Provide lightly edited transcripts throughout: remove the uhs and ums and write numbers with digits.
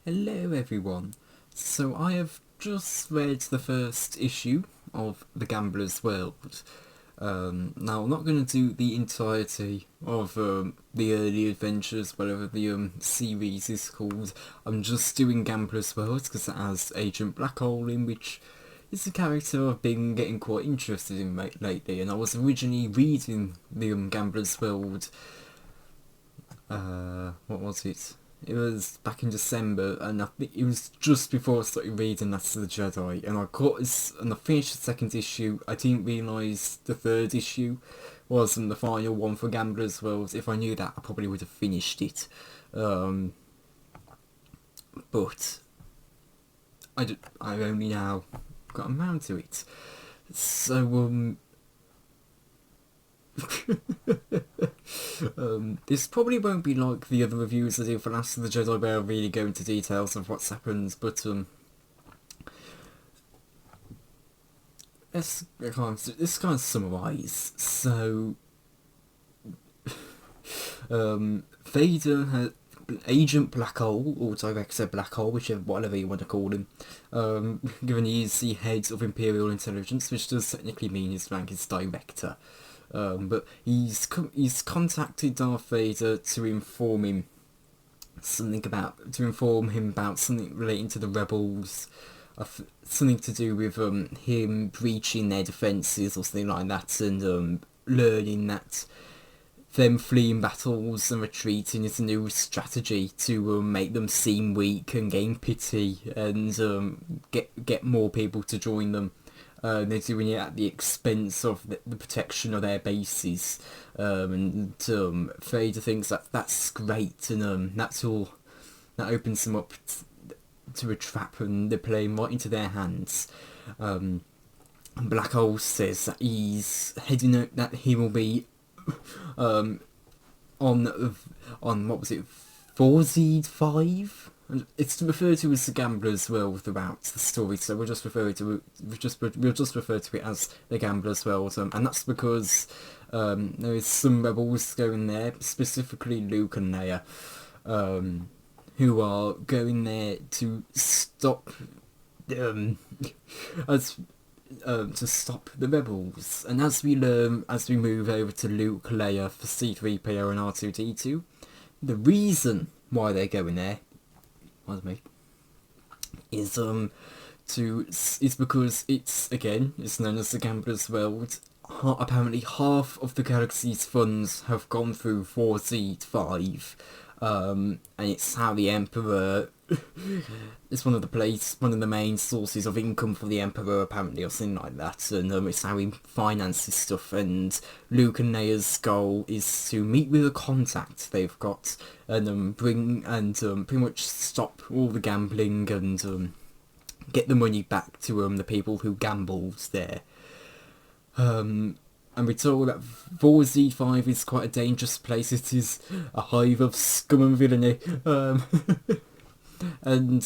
Hello everyone. So I have just read the first issue of The Gambler's World. Now I'm not going to do the entirety of the early adventures, whatever the series is called. I'm just doing Gambler's World because it has Agent Blackhole in, which is a character I've been getting quite interested in lately. And I was originally reading the Gambler's World. What was it? It was back in December, and I think it was just before I started reading Last of the Jedi, and I finished the second issue. I didn't realise the third issue wasn't the final one for Gambler's World. If I knew that, I probably would have finished it. But I've only now got around to it. So, this probably won't be like the other reviews I do for Last of the Jedi where I really go into details of what's happened, but let's kind of summarise. So, Vader has Agent Blackhole, or Director Blackhole, whatever you want to call him, given he is the head of Imperial Intelligence, which does technically mean his rank is Director. But he's contacted Darth Vader to inform him about something relating to the rebels, something to do with him breaching their defences or something like that, and learning that them fleeing battles and retreating is a new strategy to make them seem weak and gain pity and get more people to join them. They're doing it at the expense of the protection of their bases, and Vader thinks that's great, and that opens them up to a trap, and they're playing right into their hands. Black Hole says that that he will be on what was it, 4Z5? It's referred to as the Gambler's World throughout the story, so we'll just refer to it as the Gambler's World, and that's because there is some rebels going there, specifically Luke and Leia, who are going there to stop to stop the rebels. And as we move over to Luke, Leia, for C-3PO and R2-D2, the reason why they're going there, is because it's known as the Gambler's World. Apparently half of the galaxy's funds have gone through 4Z5, and it's how the Emperor it's one of the main sources of income for the Emperor, apparently, or something like that, and it's how he finances stuff. And Luke and Leia's goal is to meet with a contact they've got and pretty much stop all the gambling and get the money back to the people who gambled there. And we're told that 4Z5 is quite a dangerous place. It is a hive of scum and villainy. And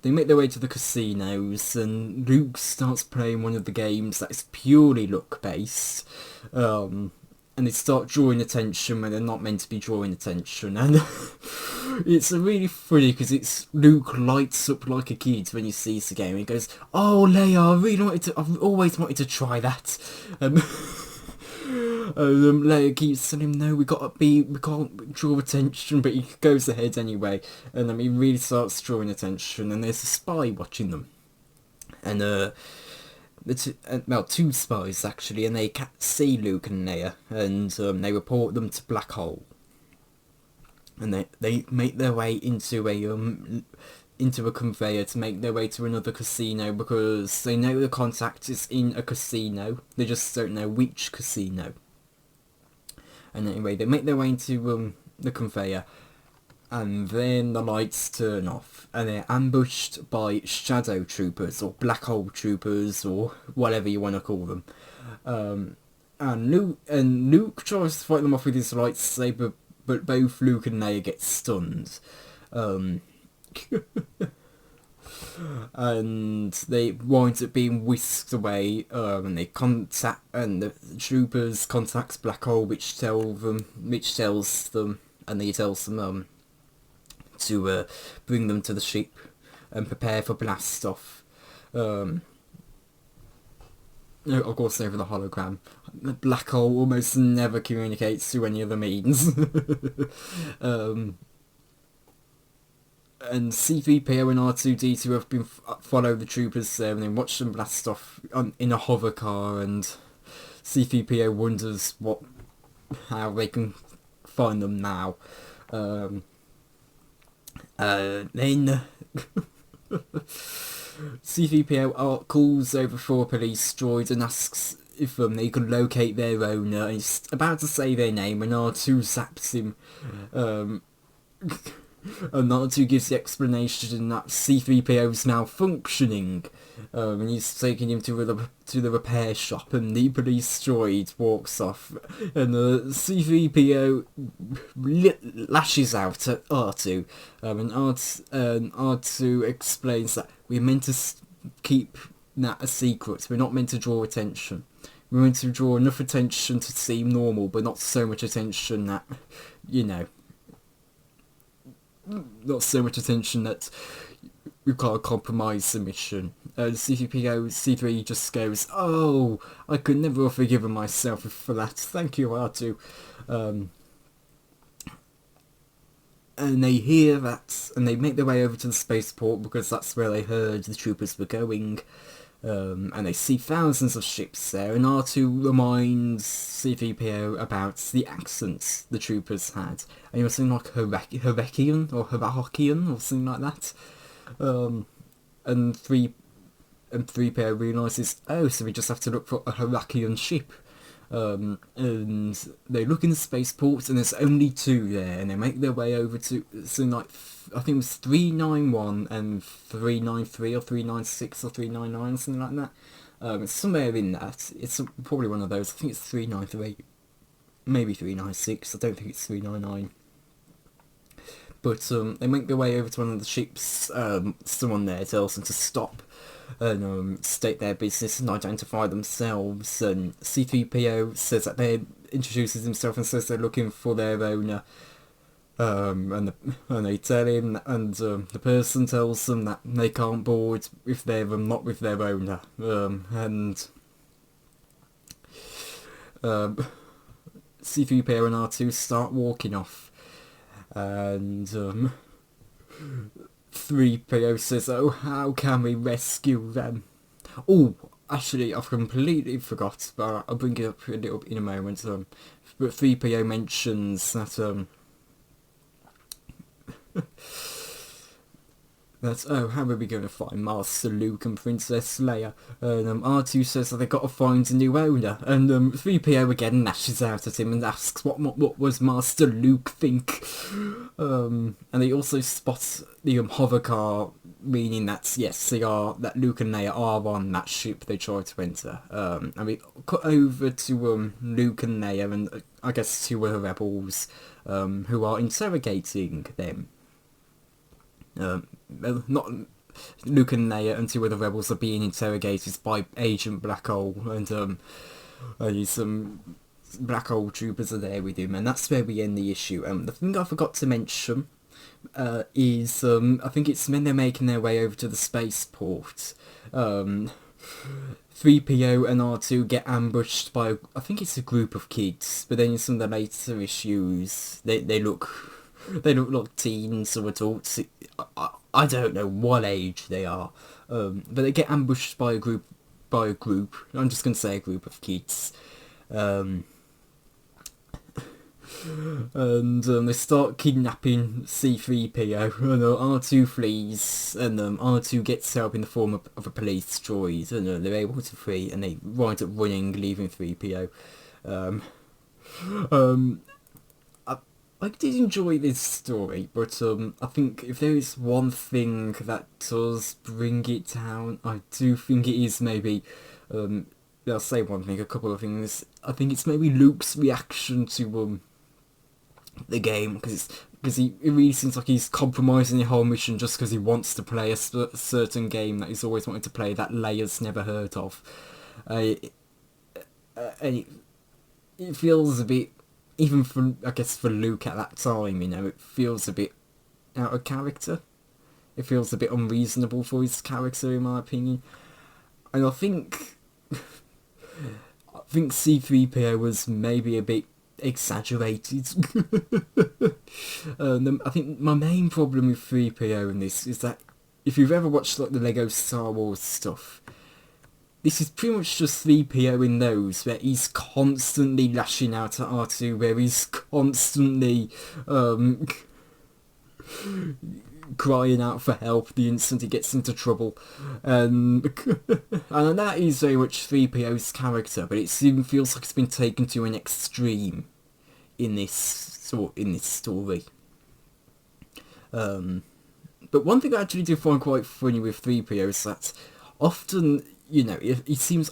they make their way to the casinos, and Luke starts playing one of the games that is purely luck-based. And they start drawing attention when they're not meant to be drawing attention. And it's really funny because Luke lights up like a kid when he sees the game. He goes, "Oh, Leia, I've always wanted to try that." Leia keeps telling him, "No, we can't draw attention," but he goes ahead anyway, and he really starts drawing attention, and there's a spy watching them, and two spies actually, and they see Luke and Leia, and they report them to Black Hole, and they make their way into a conveyor to make their way to another casino, because they know the contact is in a casino, they just don't know which casino. And anyway, they make their way into the conveyor, and then the lights turn off, and they're ambushed by shadow troopers, or black hole troopers, or whatever you want to call them. And Luke tries to fight them off with his lightsaber, but both Luke and Leia get stunned. And they wind up being whisked away, and the troopers contacts Black Hole, which tells them to bring them to the ship and prepare for blast off. Of course, over the hologram. The black hole almost never communicates through any other means. And C-3PO and R2-D2 have been follow the troopers there and then watch them blast off in a hover car, and C-3PO wonders how they can find them now. Then C-3PO calls over for a police droid and asks if they can locate their owner. He's about to say their name and R2 zaps him. And R2 gives the explanation that C-3PO's malfunctioning, and he's taking him to the repair shop, and the police droid walks off, and C-3PO lashes out at R2, and R2 explains that we're meant to keep that a secret, we're not meant to draw attention. We're meant to draw enough attention to seem normal, but not so much attention that, not so much attention that we've got to compromise the mission. C3 just goes, "Oh, I could never have forgiven myself for that. Thank you, R2." And they hear that, and they make their way over to the spaceport because that's where they heard the troopers were going. And they see thousands of ships there, and R2 reminds C-3PO about the accents the troopers had. And he was something like Herakian or Herakian or something like that. And 3PO realises, oh, so we just have to look for a Herakian ship. And they look in the spaceport, and there's only 2 there, and they make their way over to something like, I think it was 391 and 393 or 396 or 399, something like that. It's somewhere in that. It's probably one of those. I think it's 393, maybe 396. I don't think it's 399. But they make their way over to one of the ships. Someone there tells them to stop and state their business and identify themselves. And C-3PO says that introduces himself and says they're looking for their owner. And they tell him, and the person tells them that they can't board if they're not with their owner. C-3PO and R2 start walking off, and 3PO says, "Oh, how can we rescue them?" Oh, actually, I've completely forgot, but I'll bring it up a little in a moment. But 3PO mentions that that's, oh, how are we going to find Master Luke and Princess Leia? And R2 says that they've got to find a new owner, and 3PO again lashes out at him and asks what was Master Luke think? And they also spot the hover car, meaning that yes, that Luke and Leia are on that ship they tried to enter. And we cut over to Luke and Leia, and I guess 2 of the rebels who are interrogating them. Not Luke and Leia and 2 of the rebels are being interrogated by Agent Black Hole, and some Black Hole troopers are there with him, and that's where we end the issue. The thing I forgot to mention is I think it's when they're making their way over to the spaceport. 3PO and R2 get ambushed by, I think it's a group of kids, but then in some of the later issues they look like teens or adults. I don't know what age they are, but they get ambushed by a group. I'm just going to say a group of kids. And they start kidnapping C-3PO, and R2 flees, and R2 gets help in the form of a police droid, and they're able to free, and they wind up running, leaving 3PO. I did enjoy this story, but I think if there is one thing that does bring it down, I do think it is maybe, I'll say one thing, a couple of things. I think it's maybe Luke's reaction to the game, because it really seems like he's compromising the whole mission just because he wants to play a certain game that he's always wanted to play that Leia's never heard of. And it feels a bit, even for Luke at that time, it feels a bit out of character. It feels a bit unreasonable for his character, in my opinion. And I think C-3PO was maybe a bit exaggerated. I think my main problem with 3PO in this is that if you've ever watched like the Lego Star Wars stuff, this is pretty much just 3PO in those, where he's constantly lashing out at R2, where he's constantly crying out for help the instant he gets into trouble. And that is very much 3PO's character, but it feels like it's been taken to an extreme in this story. But one thing I actually do find quite funny with 3PO is that often, you know, it seems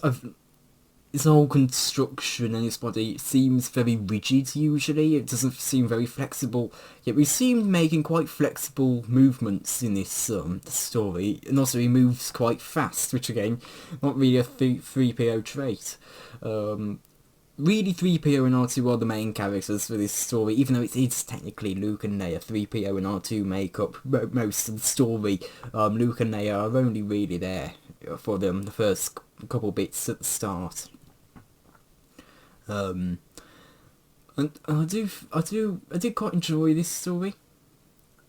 his whole construction and his body seems very rigid usually. It doesn't seem very flexible, yet we seem making quite flexible movements in this story, and also he moves quite fast, which again, not really a 3PO trait. Really, 3PO and R2 are the main characters for this story, even though it's technically Luke and Leia. 3PO and R2 make up most of the story. Luke and Leia are only really there for the first couple bits at the start. And I did quite enjoy this story.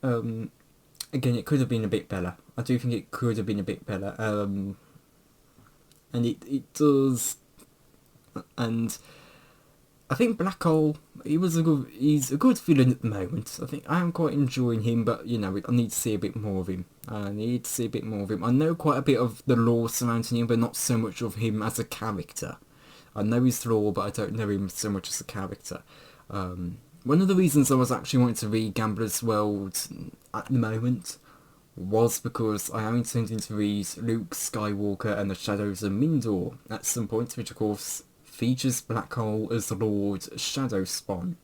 Again, it could have been a bit better. I do think it could have been a bit better. And it does. And I think Black Hole, he's a good villain at the moment. I think I am quite enjoying him, but you know, I need to see a bit more of him. I know quite a bit of the lore surrounding him, but not so much of him as a character. I know his lore, but I don't know him so much as a character. One of the reasons I was actually wanting to read Gambler's World at the moment was because I am intending to read Luke Skywalker and the Shadows of Mindor at some point, which of course features Black Hole as the Lord Shadowspawn.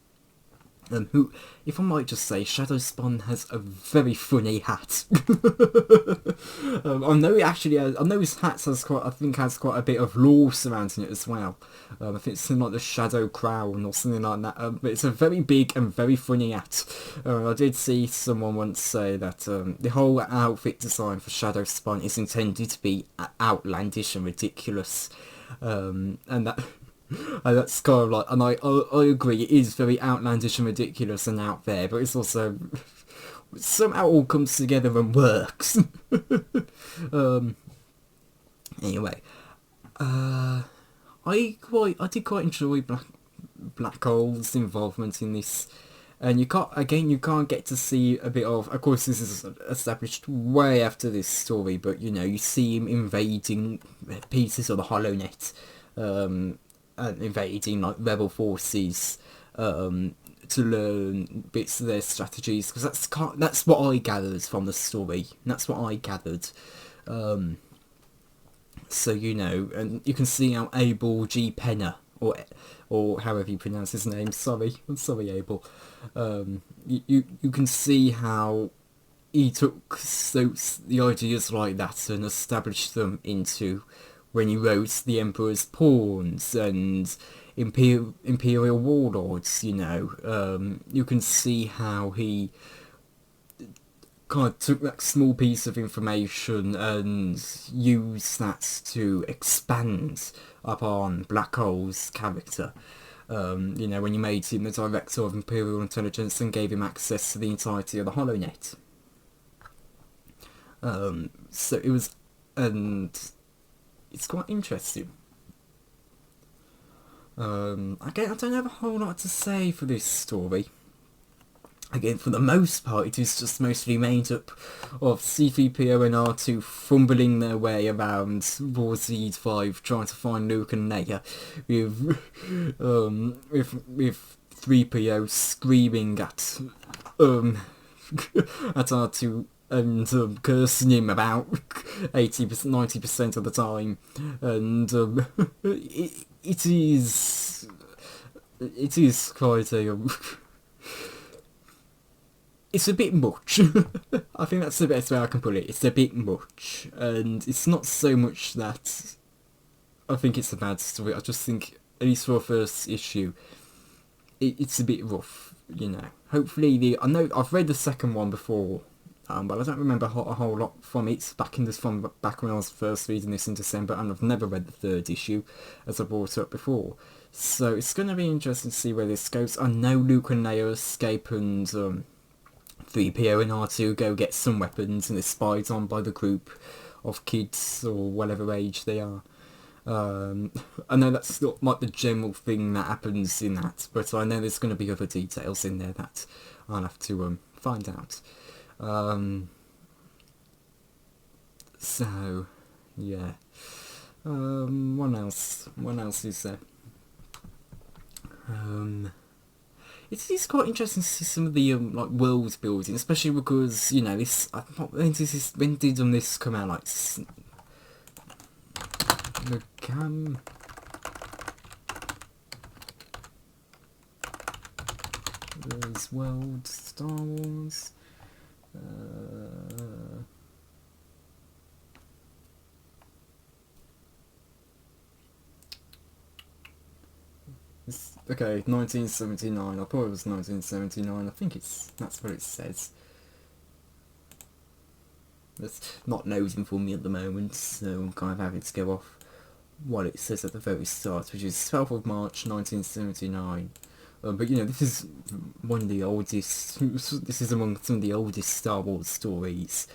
Who, if I might just say, Shadowspawn has a very funny hat. I know his hat has quite a bit of lore surrounding it as well. I think it's something like the Shadow Crown or something like that. But it's a very big and very funny hat. I did see someone once say that the whole outfit design for Shadowspawn is intended to be outlandish and ridiculous, and that. And that's kind of like, and I agree, it is very outlandish and ridiculous and out there, but it's also somehow all comes together and works. Anyway, I did quite enjoy Black Hole's involvement in this, and you can't get to see a bit of course this is established way after this story, but you know, you see him invading pieces of the HoloNet, invading like rebel forces to learn bits of their strategies, because that's what I gathered from the story. So you know, and you can see how Abel G. Penner, or however you pronounce his name. I'm sorry, Abel. You can see how he took the ideas like that and established them into when he wrote The Emperor's Pawns and Imperial Warlords, you know. You can see how he kind of took that small piece of information and used that to expand upon Black Hole's character. You know, when he made him the director of Imperial Intelligence and gave him access to the entirety of the HoloNet. So it was, and it's quite interesting. Again, I don't have a whole lot to say for this story. Again, for the most part, it is just mostly made up of C-3PO and R2 fumbling their way around Warseed 5, trying to find Luke and Leia, with 3PO screaming at R2 and cursing him about 80%, 90% of the time, and it is quite a it's a bit much. I think that's the best way I can put it. It's a bit much, and it's not so much that I think it's a bad story. I just think, at least for a first issue, it's a bit rough, you know. hopefully I know I've read the second one before, but I don't remember a whole lot from it from back when I was first reading this in December, and I've never read the third issue, as I brought up before. So it's going to be interesting to see where this goes. I know Luke and Leia escape, and 3PO and R2 go get some weapons, and they're spied on by the group of kids or whatever age they are. I know that's not like the general thing that happens in that, but I know there's going to be other details in there that I'll have to find out. So yeah. What else? What else is there? It's quite interesting to see some of the like world building, especially because this. When did this come out? Like the there's World Star Wars. Okay, 1979. I thought it was 1979. I think that's what it says. That's not loading for me at the moment, so I'm kind of having to go off what it says at the very start, which is 12th of March 1979. But this is one of the oldest. This is among some of the oldest Star Wars stories.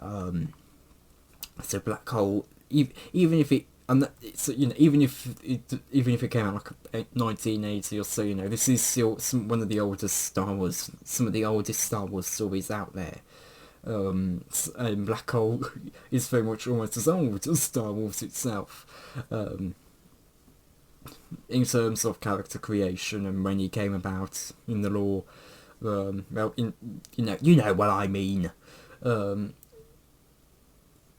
So Black Hole, even if it. And it's even if it came out like 1980 or so, this is still one of the oldest Star Wars, some of the oldest Star Wars stories out there. And Black Hole is very much almost as old as Star Wars itself, in terms of character creation and when he came about in the lore. Well, you know what I mean.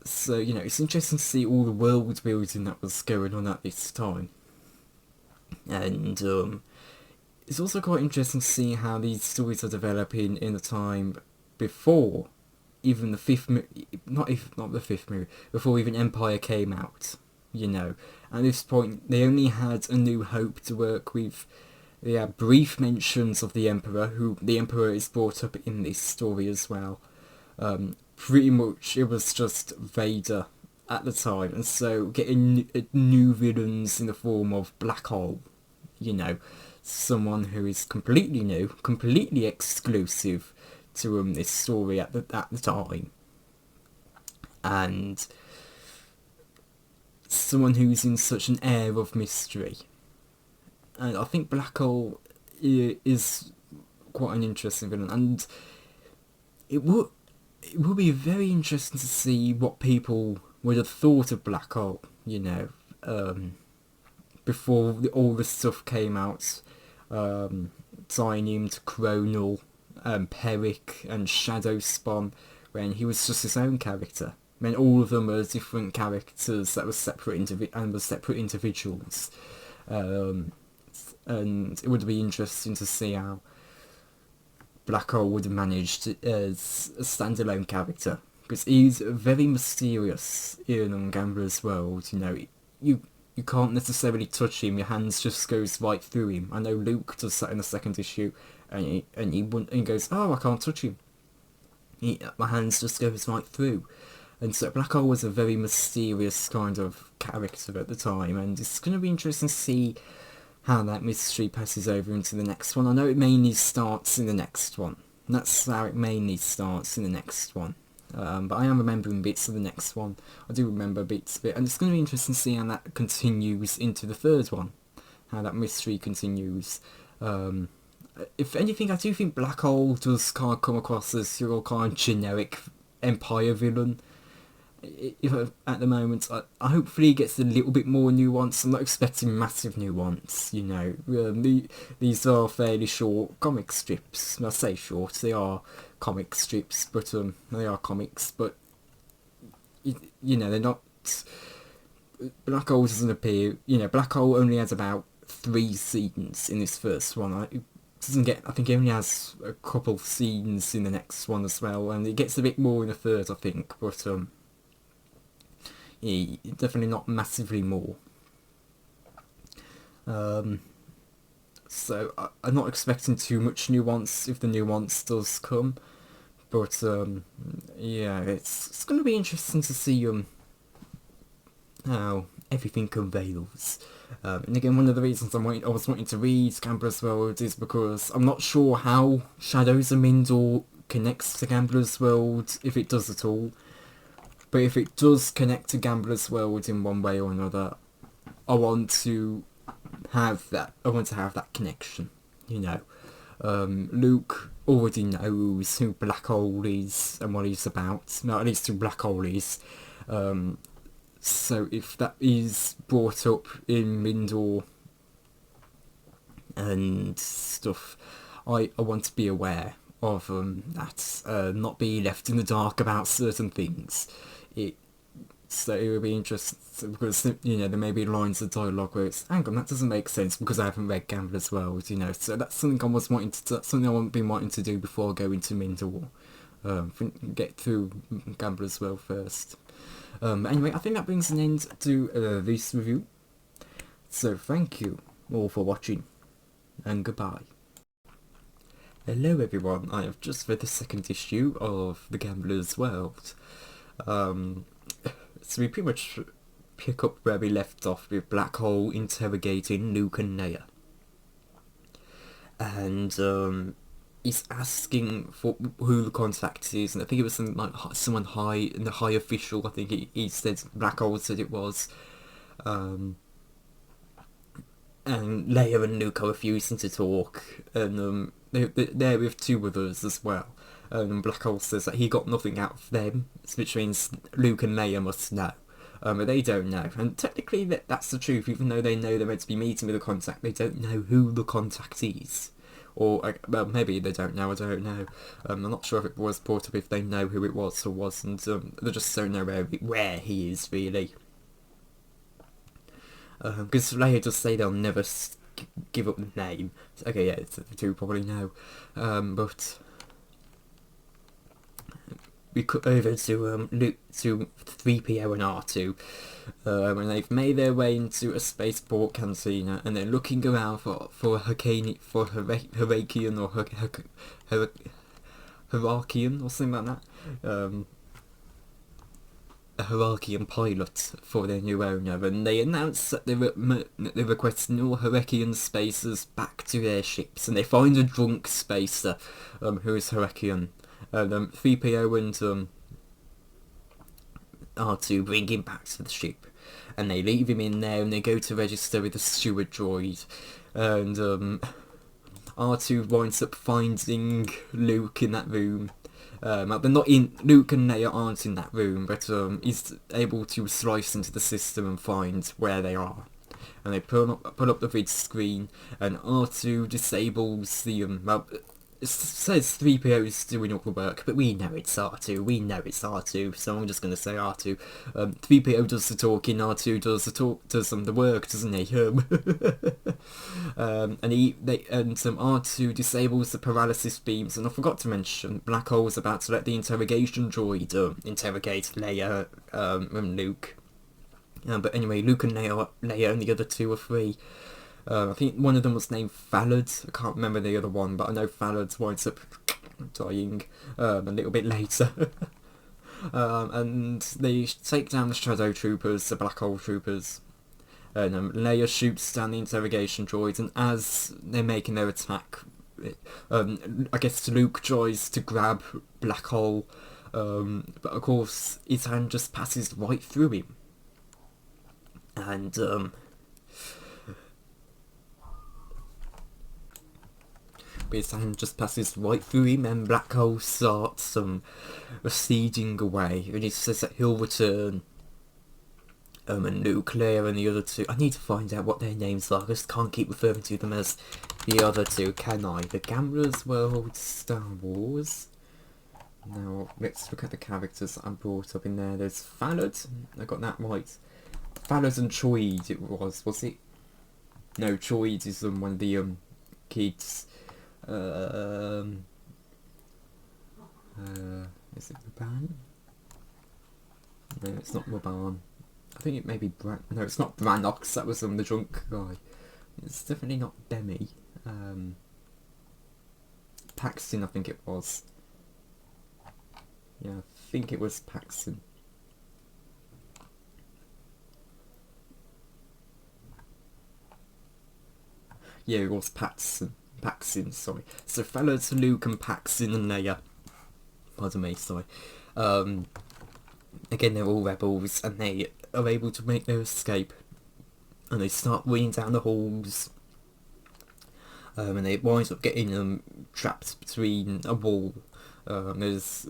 So, it's interesting to see all the world building that was going on at this time. And it's also quite interesting to see how these stories are developing in the time before even the fifth not the fifth movie, before even Empire came out. At this point they only had A New Hope to work with. They had brief mentions of the Emperor, who the Emperor is brought up in this story as well. Pretty much it was just Vader at the time, and so getting new villains in the form of Black Hole, someone who is completely new, completely exclusive to this story at the time, and someone who's in such an air of mystery. And I think Black Hole is quite an interesting villain, and it would be very interesting to see what people would have thought of Black Hole, before all this stuff came out, tying him to Chronal, Peric and Shadow Spawn, when he was just his own character. When all of them were different characters that were separate individuals. And it would be interesting to see how Black Hole would have managed as a standalone character, because he's very mysterious in Gambler's world. You can't necessarily touch him; your hands just goes right through him. I know Luke does that in the second issue, and he goes, "Oh, I can't touch him. My hands just goes right through." And so Black Hole was a very mysterious kind of character at the time, and it's going to be interesting to see how that mystery passes over into the next one. I know it mainly starts in the next one. That's how it mainly starts in the next one. But I am remembering bits of the next one. I do remember bits of it. And it's going to be interesting to see how that continues into the third one. How that mystery continues. If anything, I do think Black Hole does kind of come across as your kind of generic Empire villain. At the moment, I hopefully it gets a little bit more nuance. I'm not expecting massive nuance, these are fairly short comic strips. I say short, they are comic strips, but they are comics, but they're not. Black Hole doesn't appear. Black Hole only has about 3 scenes in this first one. I think he only has a couple of scenes in the next one as well, and it gets a bit more in the third, I think, but definitely not massively more. so I'm not expecting too much nuance if the nuance does come. But yeah, it's going to be interesting to see how everything unveils. And again, one of the reasons I was wanting to read Gambler's World is because I'm not sure how Shadows of Mindor connects to Gambler's World, if it does at all. But if it does connect to Gambler's World in one way or another, I want to have that. I want to have that connection. You know, Luke already knows who Black Hole is and what he's about. No, at least who Black Hole is. So if that is brought up in Mindor and stuff, I want to be aware of that, not be left in the dark about certain things. So it would be interesting because, you know, there may be lines of dialogue where it's, hang on, that doesn't make sense because I haven't read Gambler's World, you know. So that's something that's something I've been wanting to do before going to Mindor. Get through Gambler's World first. Anyway, I think that brings an end to this review. So thank you all for watching, and goodbye. Hello everyone, I have just read the second issue of The Gambler's World. So we pretty much pick up where we left off with Black Hole interrogating Luke and Leia. And he's asking for who the contact is, and I think it was something like someone high, the high official. I think he said, Black Hole said it was. And Leia and Luke are refusing to talk, and they're with two others as well. And Black Hole says that he got nothing out of them, which means Luke and Leia must know. But they don't know. And technically that's the truth, even though they know they're meant to be meeting with a contact, they don't know who the contact is. Or, well, maybe they don't know, I don't know. I'm not sure if it was brought up if they know who it was or wasn't. They just don't know where he is, really. Because Leia does say they'll never give up the name. Okay, yeah, the two probably know. But we cut over to Luke, to 3PO and R2, and they've made their way into a spaceport cantina, and they're looking around for a Herakian or Herakian or something like that. A Herakian pilot for their new owner, and they announce that they're requesting all Herakian spacers back to their ships, and they find a drunk spacer who is Herakian. 3PO and R2 bring him back to the ship, and they leave him in there, and they go to register with the steward droid, and R2 winds up finding Luke in that room. They're not in. Luke and Leia aren't in that room, but he's able to slice into the system and find where they are. And they pull up the vid screen, and R2 disables the it says 3PO is doing all the work, but we know it's R2. We know it's R2, so I'm just going to say R2. 3PO does the talking, R2 does the work, doesn't he? And R2 disables the paralysis beams, and I forgot to mention Black Hole's about to let the interrogation droid interrogate Leia and Luke. But anyway, Luke and Leia and the other two are free. I think one of them was named Fallard. I can't remember the other one, but I know Fallard winds up dying a little bit later. And they take down the Shadow Troopers, the Black Hole Troopers. And Leia shoots down the interrogation droids, and as they're making their attack, I guess Luke tries to grab Black Hole, but of course his hand just passes right through him. And his hand just passes right through him, and Black Hole starts receding away, and he says that he'll return. And Luke, Leia and the other two, I need to find out what their names are. I just can't keep referring to them as the other two, can I? The Gambler's World, Star Wars. Now let's look at the characters that I brought up in there. There's Fallard, I got that right. Fallard and Choyd it was it? No, Choyd is one of the kids. Is it Raban? No, it's not Raban. I think it may be no, it's not Branox. That was the drunk guy. It's definitely not Demi. Paxton, I think it was. Yeah, I think it was Paxton. Yeah, it was Paxton. Sorry. So fellows Luke and Paxton and Leia. Pardon me, sorry. Again, they're all rebels, and they are able to make their escape. And they start running down the halls. And they wind up getting trapped between a wall. There's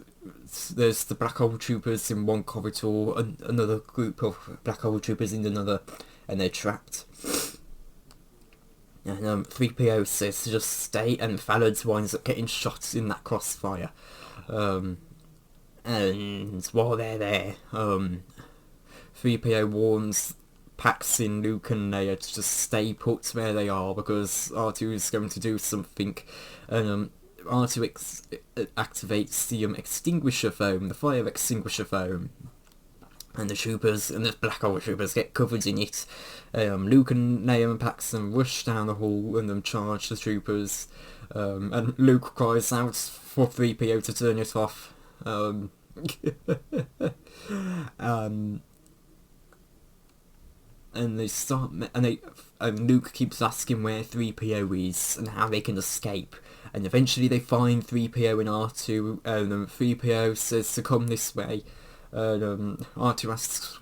the Black Hole Troopers in one corridor, and another group of Black Hole Troopers in another, and they're trapped. And 3PO says to just stay, and Fallard winds up getting shot in that crossfire. And while they're there, 3PO warns Paxton, Luke and Leia to just stay put where they are because R2 is going to do something. And R2 activates the extinguisher foam, the fire extinguisher foam. And the troopers and the Black Hole Troopers get covered in it. Luke and Leia and Paxton rush down the hall and charge the troopers. And Luke cries out for 3PO to turn it off. And they start, and Luke keeps asking where 3PO is and how they can escape. And eventually they find 3PO and R2, and 3PO says to come this way. R2 asks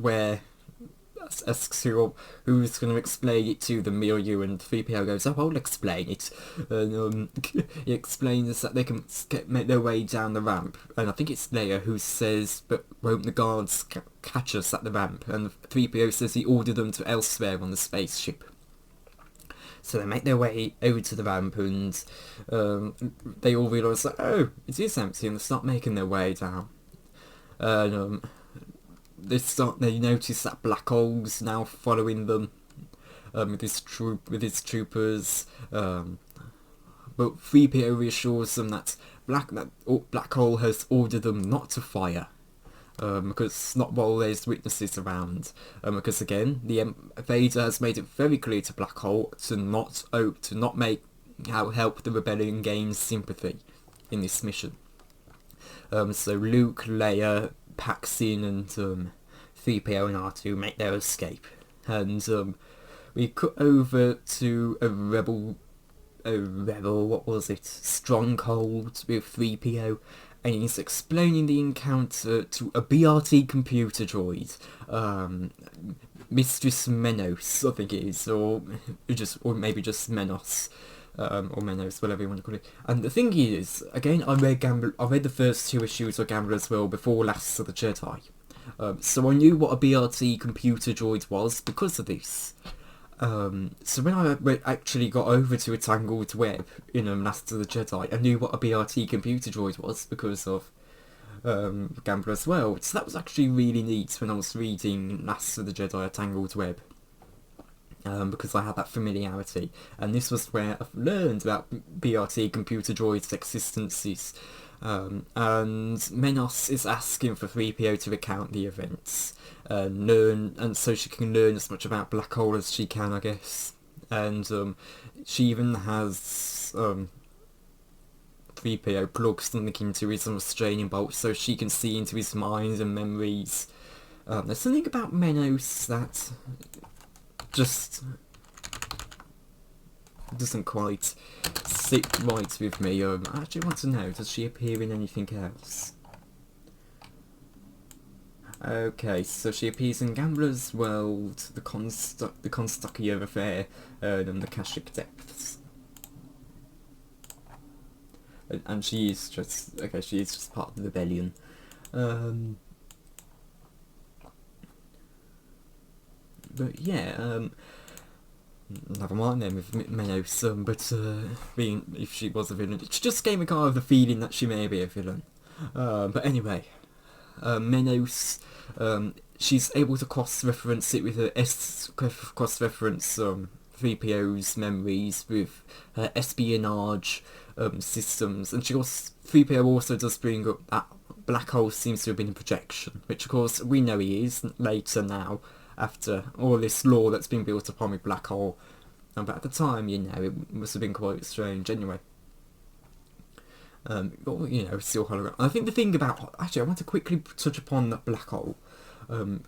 who's going to explain it to them, me or you, and 3PO goes, oh, I'll explain it. And he explains that they can make their way down the ramp, and I think it's Leia who says, but won't the guards catch us at the ramp? And 3PO says he ordered them to elsewhere on the spaceship. So they make their way over to the ramp, and they all realise that, oh, it is empty, and they start making their way down. And they notice that Black Hole's now following them with his troopers. But 3PO reassures them that Black Hole has ordered them not to fire. Because not while there's witnesses around. Because again, Vader has made it very clear to Black Hole to not help the rebellion gain sympathy in this mission. So Luke, Leia, Paxton and 3PO and R2 make their escape. And we cut over to a rebel, what was it? Stronghold with 3PO, and he's explaining the encounter to a BRT computer droid, Mistress Menos, I think it is, or maybe just Menos. Or Menos, whatever you want to call it. And the thing is, again, I read the first 2 issues of Gambler's Will before Last of the Jedi. So I knew what a BRT computer droid was because of this. So when I actually got over to a Tangled Web in Last of the Jedi, I knew what a BRT computer droid was because of Gambler's Will. So that was actually really neat when I was reading Last of the Jedi, a Tangled Web. Because I had that familiarity, and this was where I've learned about BRT computer droids' existences. And Menos is asking for 3PO to recount the events, and so she can learn as much about Black Hole as she can, I guess. And she even has 3PO plug something into his Australian bolt so she can see into his mind and memories. There's something about Menos that just doesn't quite sit right with me. I actually want to know, does she appear in anything else? Okay, so she appears in Gambler's World, the Constuccia Affair, and the Kashyyyk Depths. And she is just part of the rebellion. But yeah, never mind then with Menos, but if she was a villain, it just gave me kind of the feeling that she may be a villain. But anyway, Menos, she's able to cross-reference it with her cross-reference 3PO's memories with her espionage systems, and 3PO also does bring up that Black Hole seems to have been a projection, which of course we know he is later now, after all this lore that's been built upon with Black Hole. But at the time, you know, it must have been quite strange anyway. But, you know, still hologram. I think the thing about... Actually, I want to quickly touch upon that black hole. I'll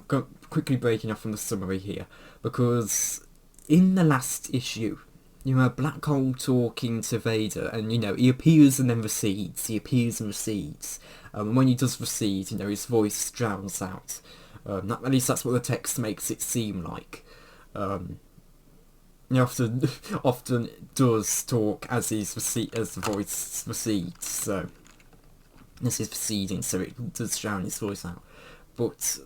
go quickly breaking off from the summary here. Because in the last issue, you have Black Hole talking to Vader, and, you know, he appears and then recedes. He appears and recedes. And when he does recede, you know, his voice drowns out. At least that's what the text makes it seem like. He often does talk as as the voice recedes, so as he's receding, so it does drown his voice out. But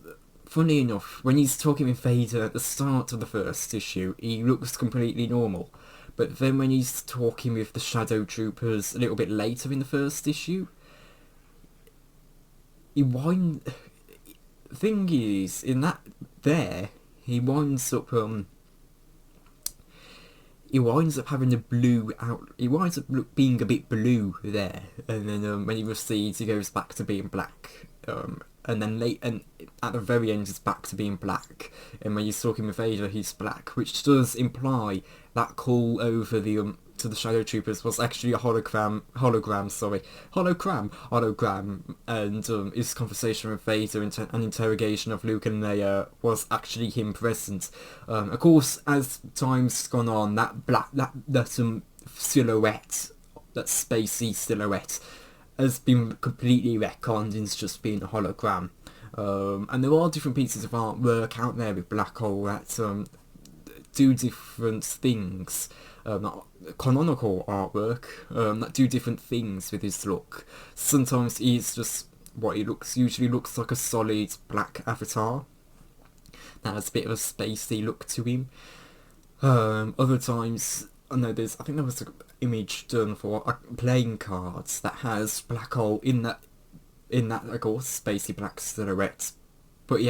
funny enough, when he's talking with Vader at the start of the first issue, he looks completely normal. But then when he's talking with the Shadow Troopers a little bit later in the first issue, the thing is, in that there, he winds up having the blue out. He winds up being a bit blue there, and then when he recedes, he goes back to being black. And then at the very end, it's back to being black. And when he's talking with Vader, he's black, which does imply that call over the to the Shadow Troopers was actually a hologram, and his conversation with Vader and an interrogation of Luke and Leia was actually him present. Of course, as time's gone on, that silhouette, that spacey silhouette, has been completely retconned into just being a hologram. And there are different pieces of artwork out there with Black Hole that do different things. Canonical artwork that do different things with his look. Sometimes he's just what he usually looks like a solid black avatar that has a bit of a spacey look to him. Other times, I think there was an image done for playing cards that has Black Hole in that of course spacey black silhouette, but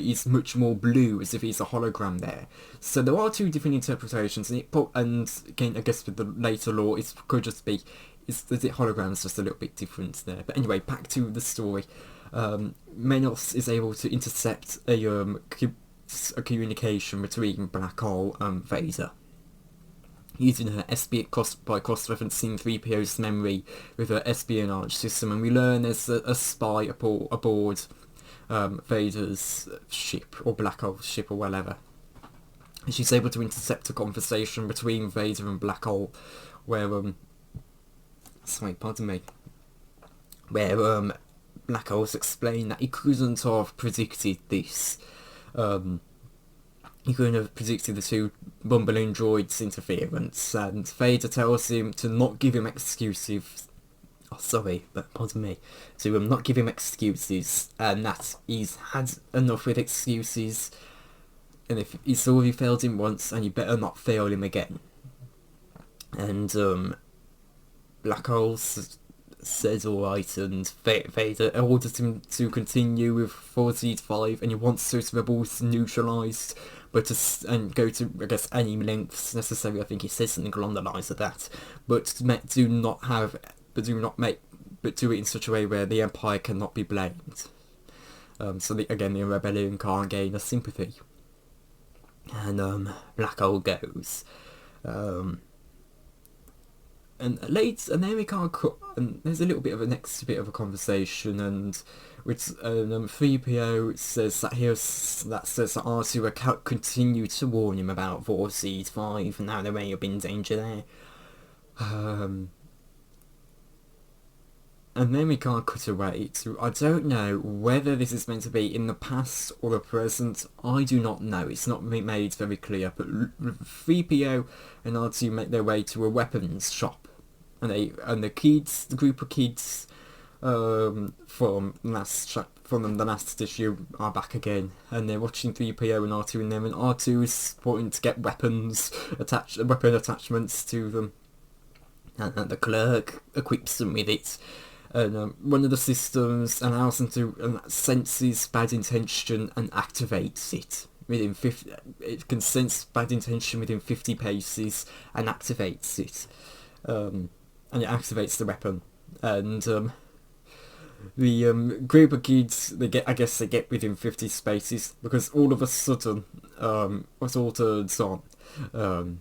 he's much more blue, as if he's a hologram there. So there are two different interpretations, and again, I guess with the later lore, it could just be the hologram's just a little bit different there. But anyway, back to the story. Menos is able to intercept a communication between Black Hole and Vader, using her by cross-referencing 3PO's memory with her espionage system, and we learn there's a spy aboard Vader's ship, or Black Hole's ship, or whatever. And she's able to intercept a conversation between Vader and Black Hole, where Black Hole's explained that he couldn't have predicted this. He couldn't have predicted the two bumbling droids' interference, and Vader tells him to not give him excuses. To not give him excuses, and that he's had enough with excuses, and if he's already failed him once, and you better not fail him again. And Black Hole says alright, and Vader orders him to continue with 45, and he wants those rebels neutralised, and go to, I guess, any lengths necessary. I think he says something along the lines of that, but do it in such a way where the Empire cannot be blamed. So the rebellion can't gain a sympathy. And Black Hole goes. And then we can't cut, and there's a little bit of a next bit of a conversation, and with 3PO says that R2 will continue to warn him about Vorseed 5 and how there may have been danger there. And then we can't cut away to, I don't know whether this is meant to be in the past or the present. I do not know. It's not made very clear. But 3PO and R2 make their way to a weapons shop, and the group of kids from the last issue are back again, and they're watching 3PO and R2 in there, and R2 is wanting to get weapon attachments to them, and the clerk equips them with it. And one of the systems allows them to senses bad intention and activates it within 50. It can sense bad intention within 50 paces and activates it, and it activates the weapon. And the group of kids, they get within 50 spaces, because all of a sudden, what's all turns on. And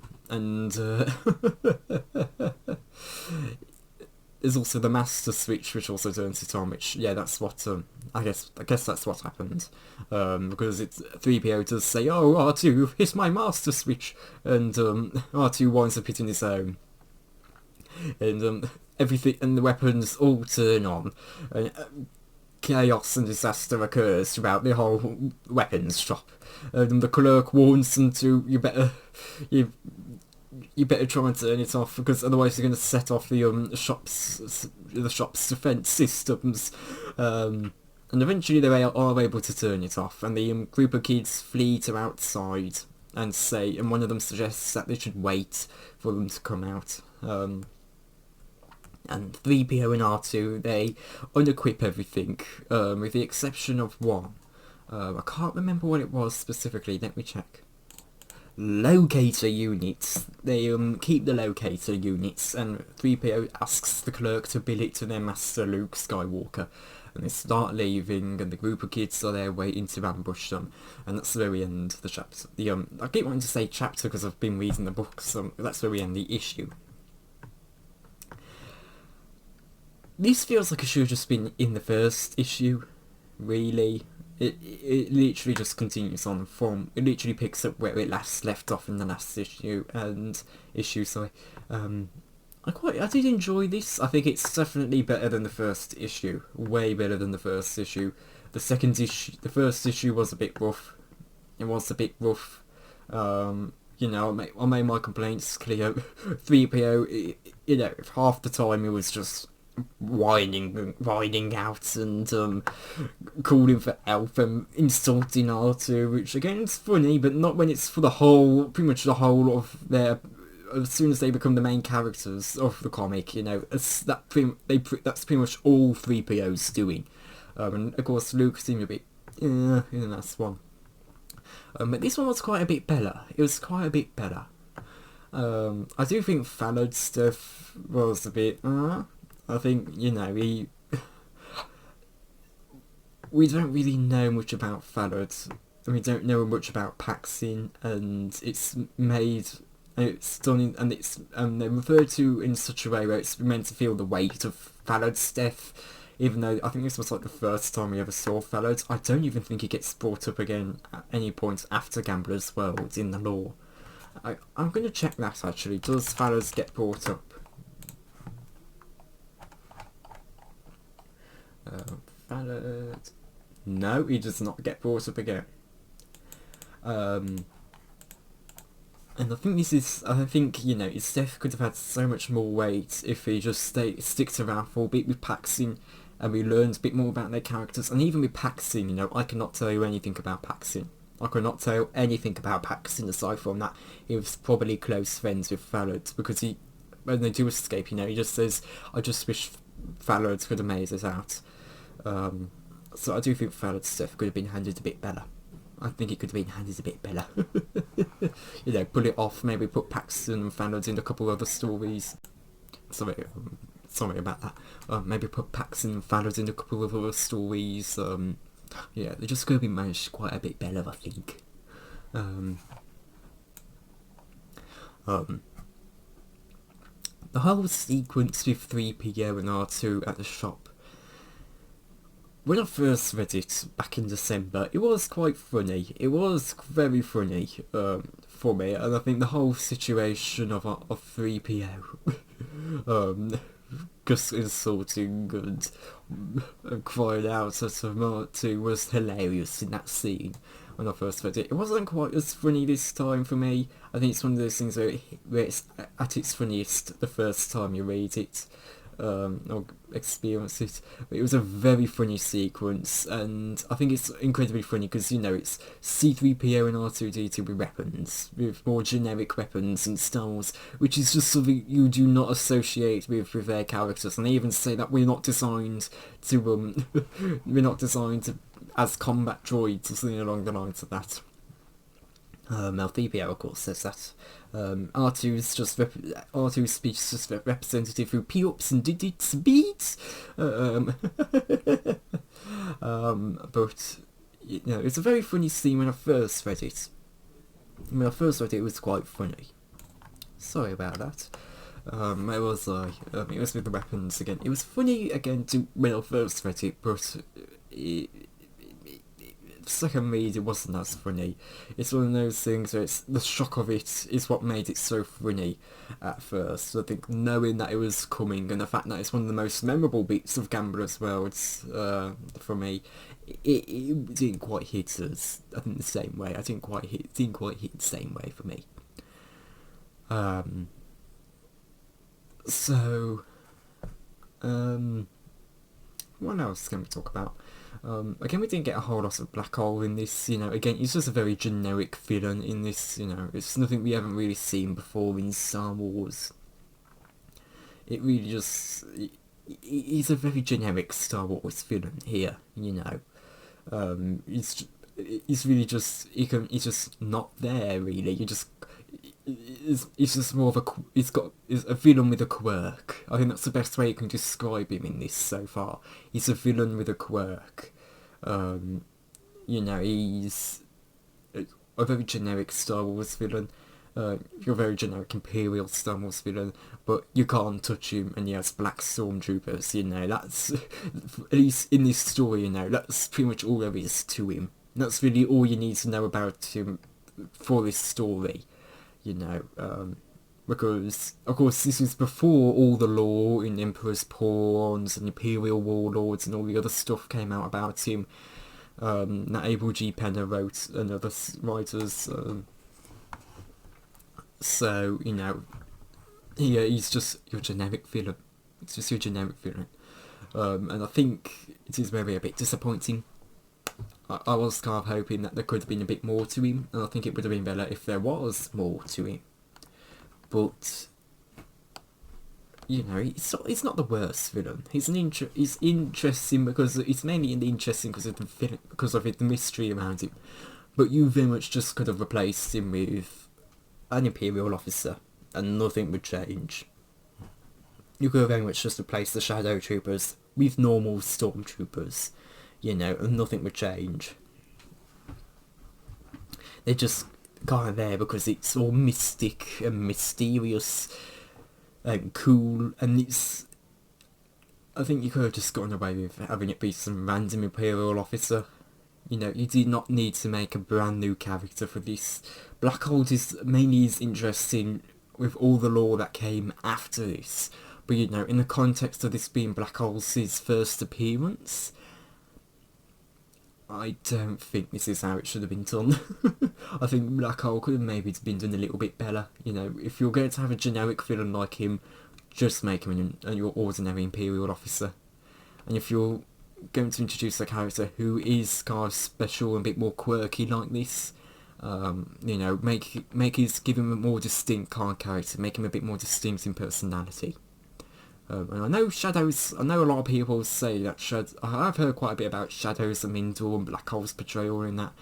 there's also the master switch, which also turns it on. Which, yeah, that's what I guess that's what happened. Because it's 3PO does say, "Oh, R2, hit my master switch," and R2 winds up hitting his own, and everything and the weapons all turn on. Chaos and disaster occurs throughout the whole weapons shop. The clerk warns them to, you better try and turn it off, because otherwise you're going to set off the shop's defense systems. And eventually they are able to turn it off, and the group of kids flee to outside and one of them suggests that they should wait for them to come out. And 3PO and R2, they unequip everything, with the exception of one. I can't remember what it was specifically, let me check. Locator units. They keep the locator units, and 3PO asks the clerk to bill it to their master Luke Skywalker. And they start leaving, and the group of kids are there waiting to ambush them. And that's the very end of the chapter. I keep wanting to say chapter because I've been reading the book, so that's where we end the issue. This feels like it should have just been in the first issue, really. It literally just continues on from... It literally picks up where it last left off in the last issue, I did enjoy this. I think it's definitely better than the first issue. Way better than the first issue. The first issue was a bit rough. It was a bit rough. You know, I made my complaints clear. 3PO, you know, half the time it was just whining out and calling for help and insulting R2, which again is funny, but not when it's for pretty much the whole of their... As soon as they become the main characters of the comic, you know, that's pretty much all 3PO's doing. And of course Luke seemed a bit in the last one. But this one was quite a bit better. It was quite a bit better. I do think Fallard's stuff was a bit... I think, you know, we don't really know much about Fallard. We don't know much about Paxin, and it's made... It's done and they're referred to in such a way where it's meant to feel the weight of Fallard's death, even though I think this was like the first time we ever saw Fallard. I don't even think he gets brought up again at any point after Gambler's World in the lore. I'm going to check that actually. Does Fallard get brought up? Fallard... No, he does not get brought up again. And I think you know, his death could have had so much more weight if he just sticks around for a bit with Paxin, and we learned a bit more about their characters. And even with Paxin, you know, I cannot tell you anything about Paxin. I cannot tell anything about Paxin aside from that he was probably close friends with Fallard, because when they do escape, you know, he just says, "I just wish Fallard could have made it out." So I do think Fallard's death could have been handled a bit better. I think it could have been handled a bit better. You know, pull it off, maybe put Paxton and Fallard in a couple other stories. Sorry about that. Maybe put Paxton and Fallard in a couple of other stories. Yeah, they just could have been managed quite a bit better, I think. The whole sequence with 3PO and R2 at the shop, when I first read it back in December, it was quite funny. It was very funny for me, and I think the whole situation of 3PO just insulting and crying out at him R2 was hilarious in that scene when I first read it. It wasn't quite as funny this time for me. I think it's one of those things where it's at its funniest the first time you read it. Or experience it. But it was a very funny sequence, and I think it's incredibly funny because, you know, it's C-3PO and R2-D2 with weapons, with more generic weapons and styles, which is just something you do not associate with their characters. And they even say that we're not designed as combat droids or something along the lines of that. L3PO, of course, says that. R2's speech is just representative through P-ups and digits beats. But you know, it's a very funny scene when I first read it. When I first read it, it was quite funny. Sorry about that. It was with the weapons again. It was funny again when I first read it, but it, second read it wasn't as funny. It's one of those things where the shock of it is what made it so funny at first. I think knowing that it was coming and the fact that it's one of the most memorable beats of Gamble as well, it's for me, it didn't quite hit us. I think the same way. It didn't quite hit the same way for me. What else can we talk about? Again, we didn't get a whole lot of Black Hole in this, again, he's just a very generic villain in this, it's nothing we haven't really seen before in Star Wars. It really just, he's a very generic Star Wars villain here, he's really just, he's just not there, really. He's just more of he's a villain with a quirk. I think that's the best way you can describe him in this so far. He's a villain with a quirk. He's a very generic Star Wars villain. You're a very generic Imperial Star Wars villain, but you can't touch him, and he has black stormtroopers, that's, at least in this story, that's pretty much all there is to him. That's really all you need to know about him for this story, because, of course, this is before all the lore in Emperor's Pawns and Imperial Warlords and all the other stuff came out about him, that Abel G. Penner wrote and other writers, so, he's just your generic villain. It's just your generic villain. And I think it is very a bit disappointing. I was kind of hoping that there could have been a bit more to him, and I think it would have been better if there was more to him. But, he's not the worst villain. He's interesting because it's mainly interesting because of the mystery around him. But you very much just could have replaced him with an Imperial officer, and nothing would change. You could have very much just replaced the Shadow Troopers with normal Stormtroopers, and nothing would change. They're just kind of there because it's all mystic and mysterious and cool, and I think you could have just gotten away with having it be some random Imperial officer. You did not need to make a brand new character for this. Black Hole is mainly interesting with all the lore that came after this. But, in the context of this being Black Hole's first appearance, I don't think this is how it should have been done. I think Black Hole could have maybe been done a little bit better. If you're going to have a generic villain like him, just make him your ordinary Imperial officer. And if you're going to introduce a character who is kind of special and a bit more quirky like this, give him a more distinct kind of character, make him a bit more distinct in personality. And I know a lot of people say that I've heard quite a bit about Shadows and Mindor and Black Hole's portrayal in that.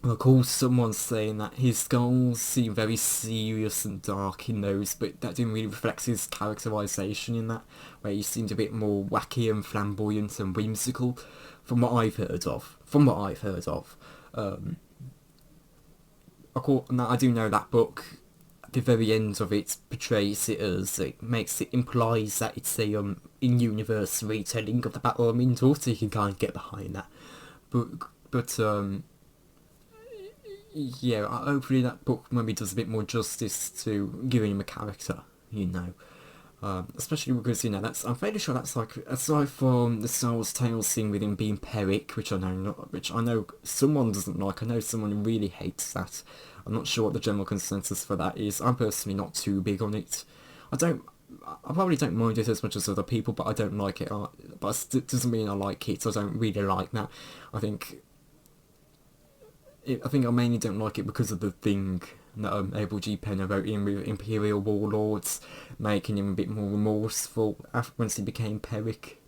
Of course, someone's saying that his goals seem very serious and dark in those, but that didn't really reflect his characterisation in that, where he seemed a bit more wacky and flamboyant and whimsical, from what I've heard of. Of course, now I do know that book, at the very end of it, portrays it as, implies that it's a in-universe retelling of the Battle of Mindor, so you can kind of get behind that. But yeah, hopefully that book maybe does a bit more justice to giving him a character, especially because, I'm fairly sure that's like, aside from the Star Wars Tales thing with him being Peric, which I know someone doesn't like, I know someone really hates that. I'm not sure what the general consensus for that is. I'm personally not too big on it. I probably don't mind it as much as other people, but I don't like it. But it doesn't mean I like it. I don't really like that. I think I mainly don't like it because of the thing that Abel G. Penner wrote in with Imperial Warlords, making him a bit more remorseful once he became Peric,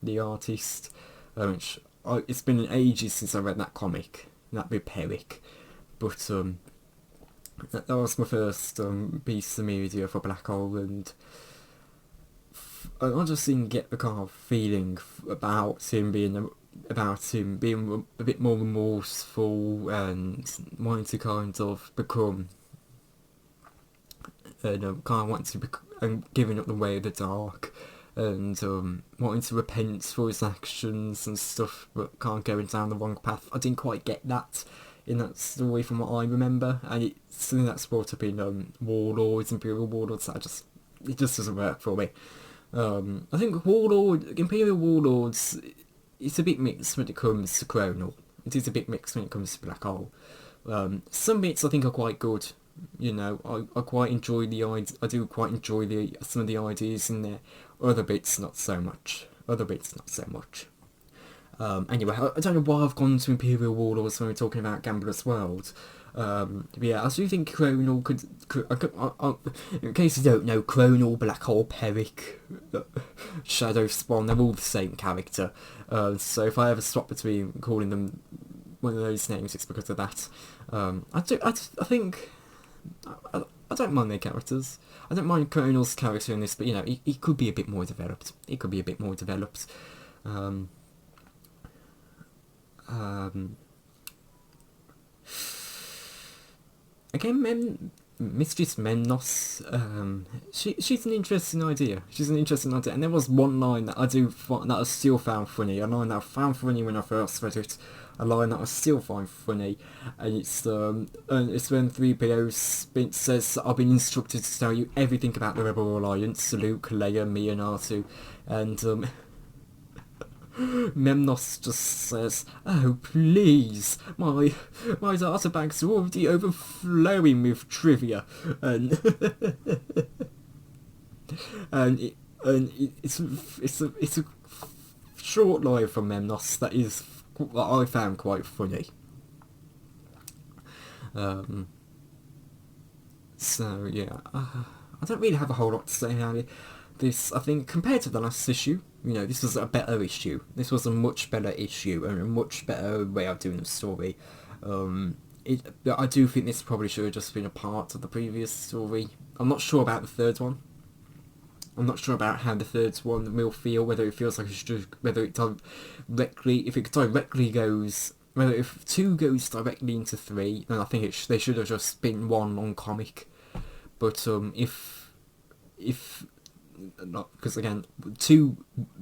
the artist. It's been ages since I read that comic, that with Peric, but that was my first piece of media for Black Hole, and I just didn't get the kind of feeling about him being about him being a bit more remorseful and wanting to kind of become, kind of wanting to and giving up the way of the dark, and wanting to repent for his actions and stuff, but kind of going down the wrong path. I didn't quite get that in that story from what I remember, and it's something that's brought up in Warlords, Imperial Warlords, that it just doesn't work for me. I think Imperial Warlords, it's a bit mixed when it comes to Chronal. It is a bit mixed when it comes to Black Hole. Some bits I think are quite good. You know, I quite enjoy I do quite enjoy some of the ideas in there. Other bits not so much. Anyway, I don't know why I've gone to Imperial Warlords when we're talking about Gambler's World. Yeah, I do think Chronal in case you don't know, Chronal, Black Hole, Peric, Shadow Spawn, they're all the same character. So if I ever swap between calling them one of those names, it's because of that. I think I don't mind their characters. I don't mind Chronal's character in this, but you know, he could be a bit more developed. Again, Mistress Memnos, she's an interesting idea. And there was one line that I still found funny. A line that I found funny when I first read it. A line that I still find funny, and it's when 3PO says, "I've been instructed to tell you everything about the Rebel Alliance, Luke, Leia, me, and R2," and Memnos just says, "Oh please, my databank's already overflowing with trivia," and it's a short line from Memnos that I found quite funny. So yeah, I don't really have a whole lot to say about it. This, I think, compared to the last issue, you know, this was a better issue. This was a much better issue and a much better way of doing the story. I do think this probably should have just been a part of the previous story. I'm not sure about the third one. I'm not sure about how the third one will feel, whether it feels like it should, whether it directly goes, whether if 2 goes directly into 3, then I think they should have just been one long comic. But if not, because again, 2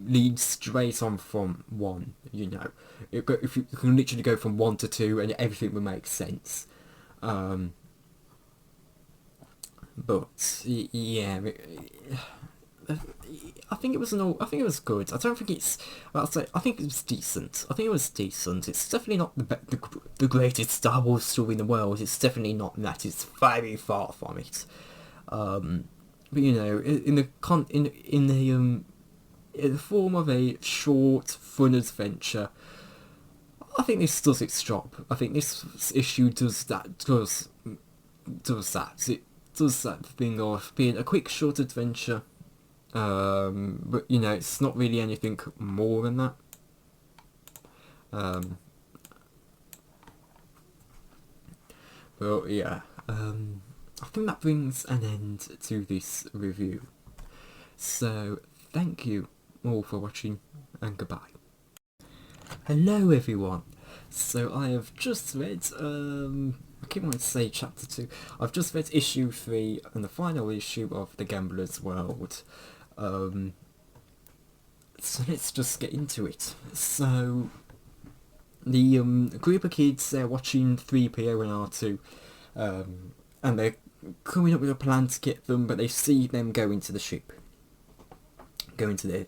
leads straight on from 1. You know, if you can literally go from 1 to 2, and everything would make sense. But yeah. I think it was good. I don't think it's. I think it was decent. It's definitely not the greatest Star Wars story in the world. It's definitely not that. It's very far from it. But you know, in the form of a short, fun adventure, I think this does its job. I think this issue does that. It does that thing of being a quick, short adventure. But you know, it's not really anything more than that. But yeah, I think that brings an end to this review. So thank you all for watching, and goodbye. Hello everyone. So I have just read, I keep wanting to say chapter 2. I've just read issue 3 and the final issue of The Gambler's World. So let's just get into it. So the group of kids, they're watching 3PO and R2, and they're coming up with a plan to get them, but they see them go into the ship, go into their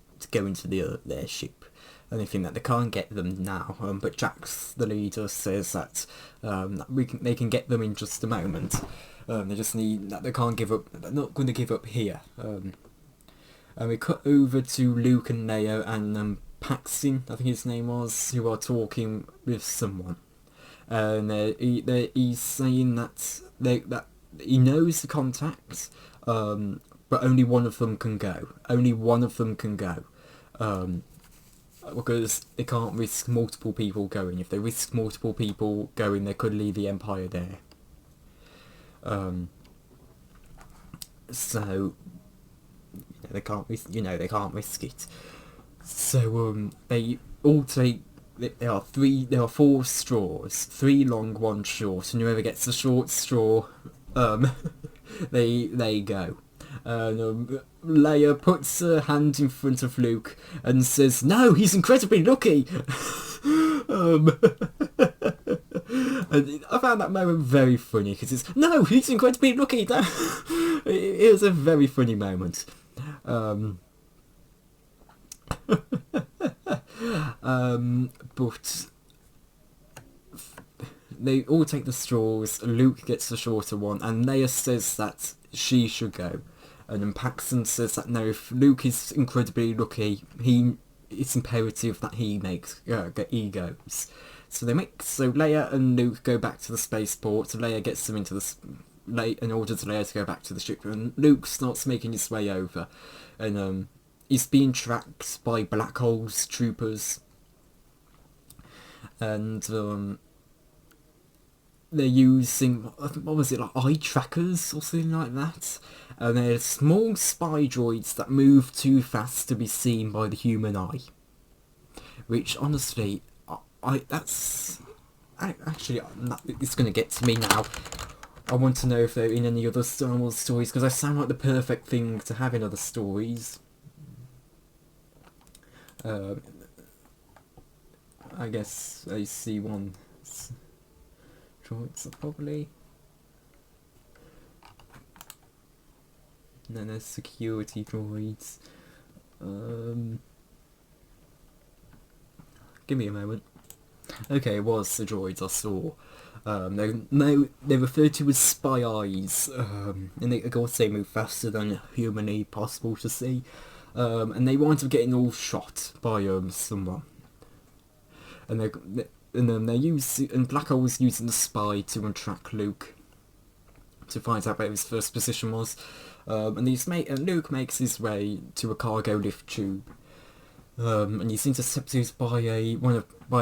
ship, and they think that they can't get them now. But Jax, the leader, says that they can get them in just a moment. They just need that. They can't give up. They're not going to give up here. And we cut over to Luke and Leia and Paxton, I think his name was, who are talking with someone. And he's saying that he knows the contacts, but only one of them can go. Because they can't risk multiple people going. If they risk multiple people going, they could leave the Empire there. So they can't risk it. So they all take there are 4 straws, 3 long, 1 short, and whoever gets the short straw, they go. Leia puts her hand in front of Luke and says, "No, he's incredibly lucky." And I found that moment very funny because it's, "No, he's incredibly lucky." It was a very funny moment. But they all take the straws. Luke gets the shorter one, and Leia says that she should go. And then Paxton says that no, if Luke is incredibly lucky, it's imperative that he goes. So Leia and Luke go back to the spaceport. Leia gets them into and orders Leia to go back to the ship, and Luke starts making his way over, and he's being tracked by Black Hole's troopers, and they're using, what was it, like eye trackers or something like that, and they're small spy droids that move too fast to be seen by the human eye, which honestly, it's going to get to me now. I want to know if they're in any other Star Wars stories, because they sound like the perfect thing to have in other stories. I guess I see one. Droids are probably. And then there's security droids. Give me a moment. Okay, it was the droids I saw. They're referred to as spy eyes, and they, of course, they move faster than humanly possible to see, and they wind up getting all shot by someone, and Black Hole was using the spy to track Luke to find out where his first position was, and Luke makes his way to a cargo lift tube. And he's intercepted by a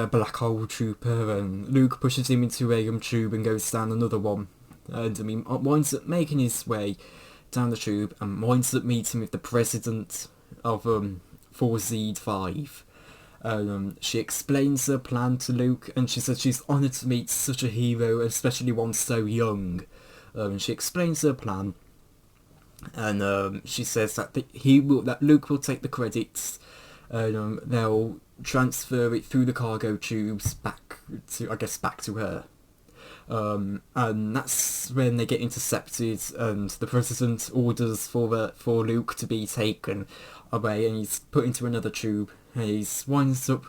Black Hole trooper, and Luke pushes him into a tube and goes down another one, and he winds up making his way down the tube and winds up meeting with the president of 4Z5. She explains her plan to Luke, and she says she's honoured to meet such a hero, especially one so young. She explains her plan, and she says that Luke will take the credits. They'll transfer it through the cargo tubes back to her. And that's when they get intercepted, and the president orders for Luke to be taken away, and he's put into another tube, and he winds up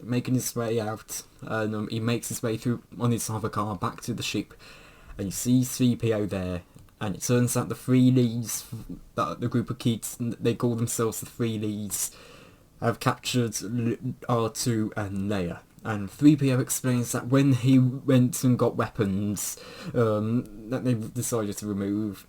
making his way out, and he makes his way through on his hover car back to the ship, and he sees 3PO there. And it turns out the Three Lees, that the group of kids, they call themselves the Three Lees, have captured R2 and Leia. And 3PO explains that when he went and got weapons that they decided to remove,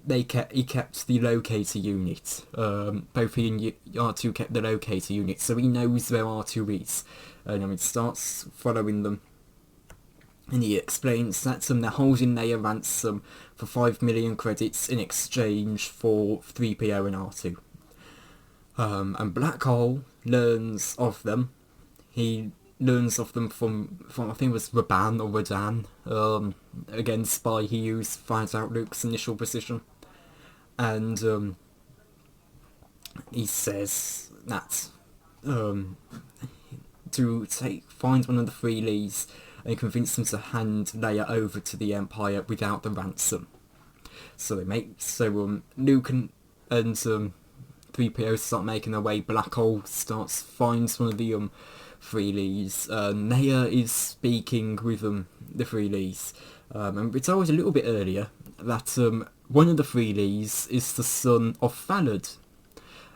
he kept the locator unit. Both he and R2 kept the locator unit, so he knows where R2 is. And it starts following them. And he explains that they're holding Leia ransom for 5 million credits in exchange for 3PO and R2. And Black Hole learns of them. He learns of them from I think it was Raban or Radan. Again, spy he used, finds out Luke's initial position. And he says that to find one of the Three Lees and convince them to hand Leia over to the Empire without the ransom. So Luke and 3PO start making their way. Black Hole finds one of the Three Lees. Leia is speaking with the Three Lees. And we're told a little bit earlier that one of the Three Lees is the son of Fallad.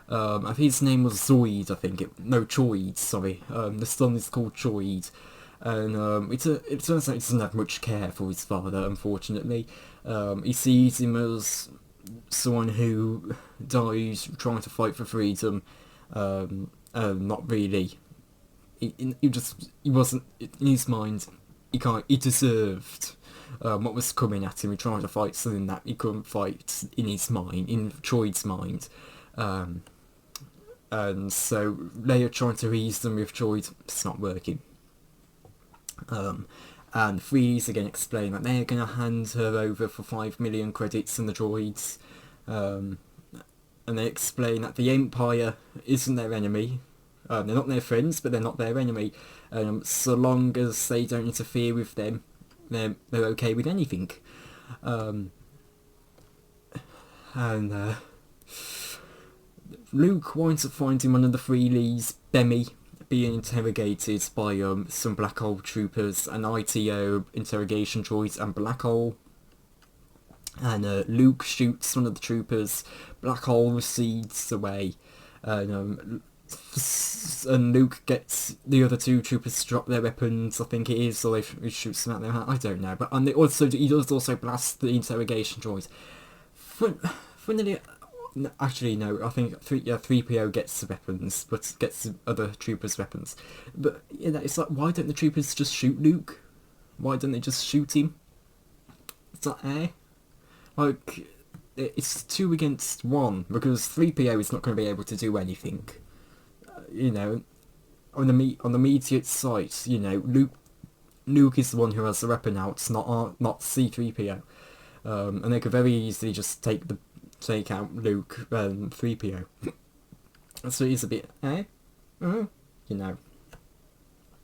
I think his name was Zoid, Choid, sorry. The son is called Choid. And it turns out he doesn't have much care for his father, unfortunately. He sees him as someone who died trying to fight for freedom. Not really. He wasn't, in his mind, he deserved what was coming at him. He tried to fight something that he couldn't fight in his mind, in Troid's mind. and so Leia trying to ease them with droid, it's not working. And Freeze again explain that they're going to hand her over for 5 million credits and the droids. And they explain that the Empire isn't their enemy. They're not their friends, but they're not their enemy. So long as they don't interfere with them, they're okay with anything. And Luke winds up finding one of the Freelies, Bemi, being interrogated by some black hole troopers, an ITO interrogation droid and black hole. And Luke shoots one of the troopers, black hole recedes away, and Luke gets the other two troopers to drop their weapons, I think it is, or he shoots them out their hand, I don't know. But he does also blast the interrogation droid. Funnily, actually no, I think 3PO gets the weapons, but gets the other troopers' weapons. But it's like, why don't the troopers just shoot Luke? Why don't they just shoot him? It's like, like, it's 2 against 1, because 3PO is not going to be able to do anything. On the immediate site, Luke is the one who has the weapon out, not C-3PO. And they could very easily just take out Luke and 3PO. So he's a bit, And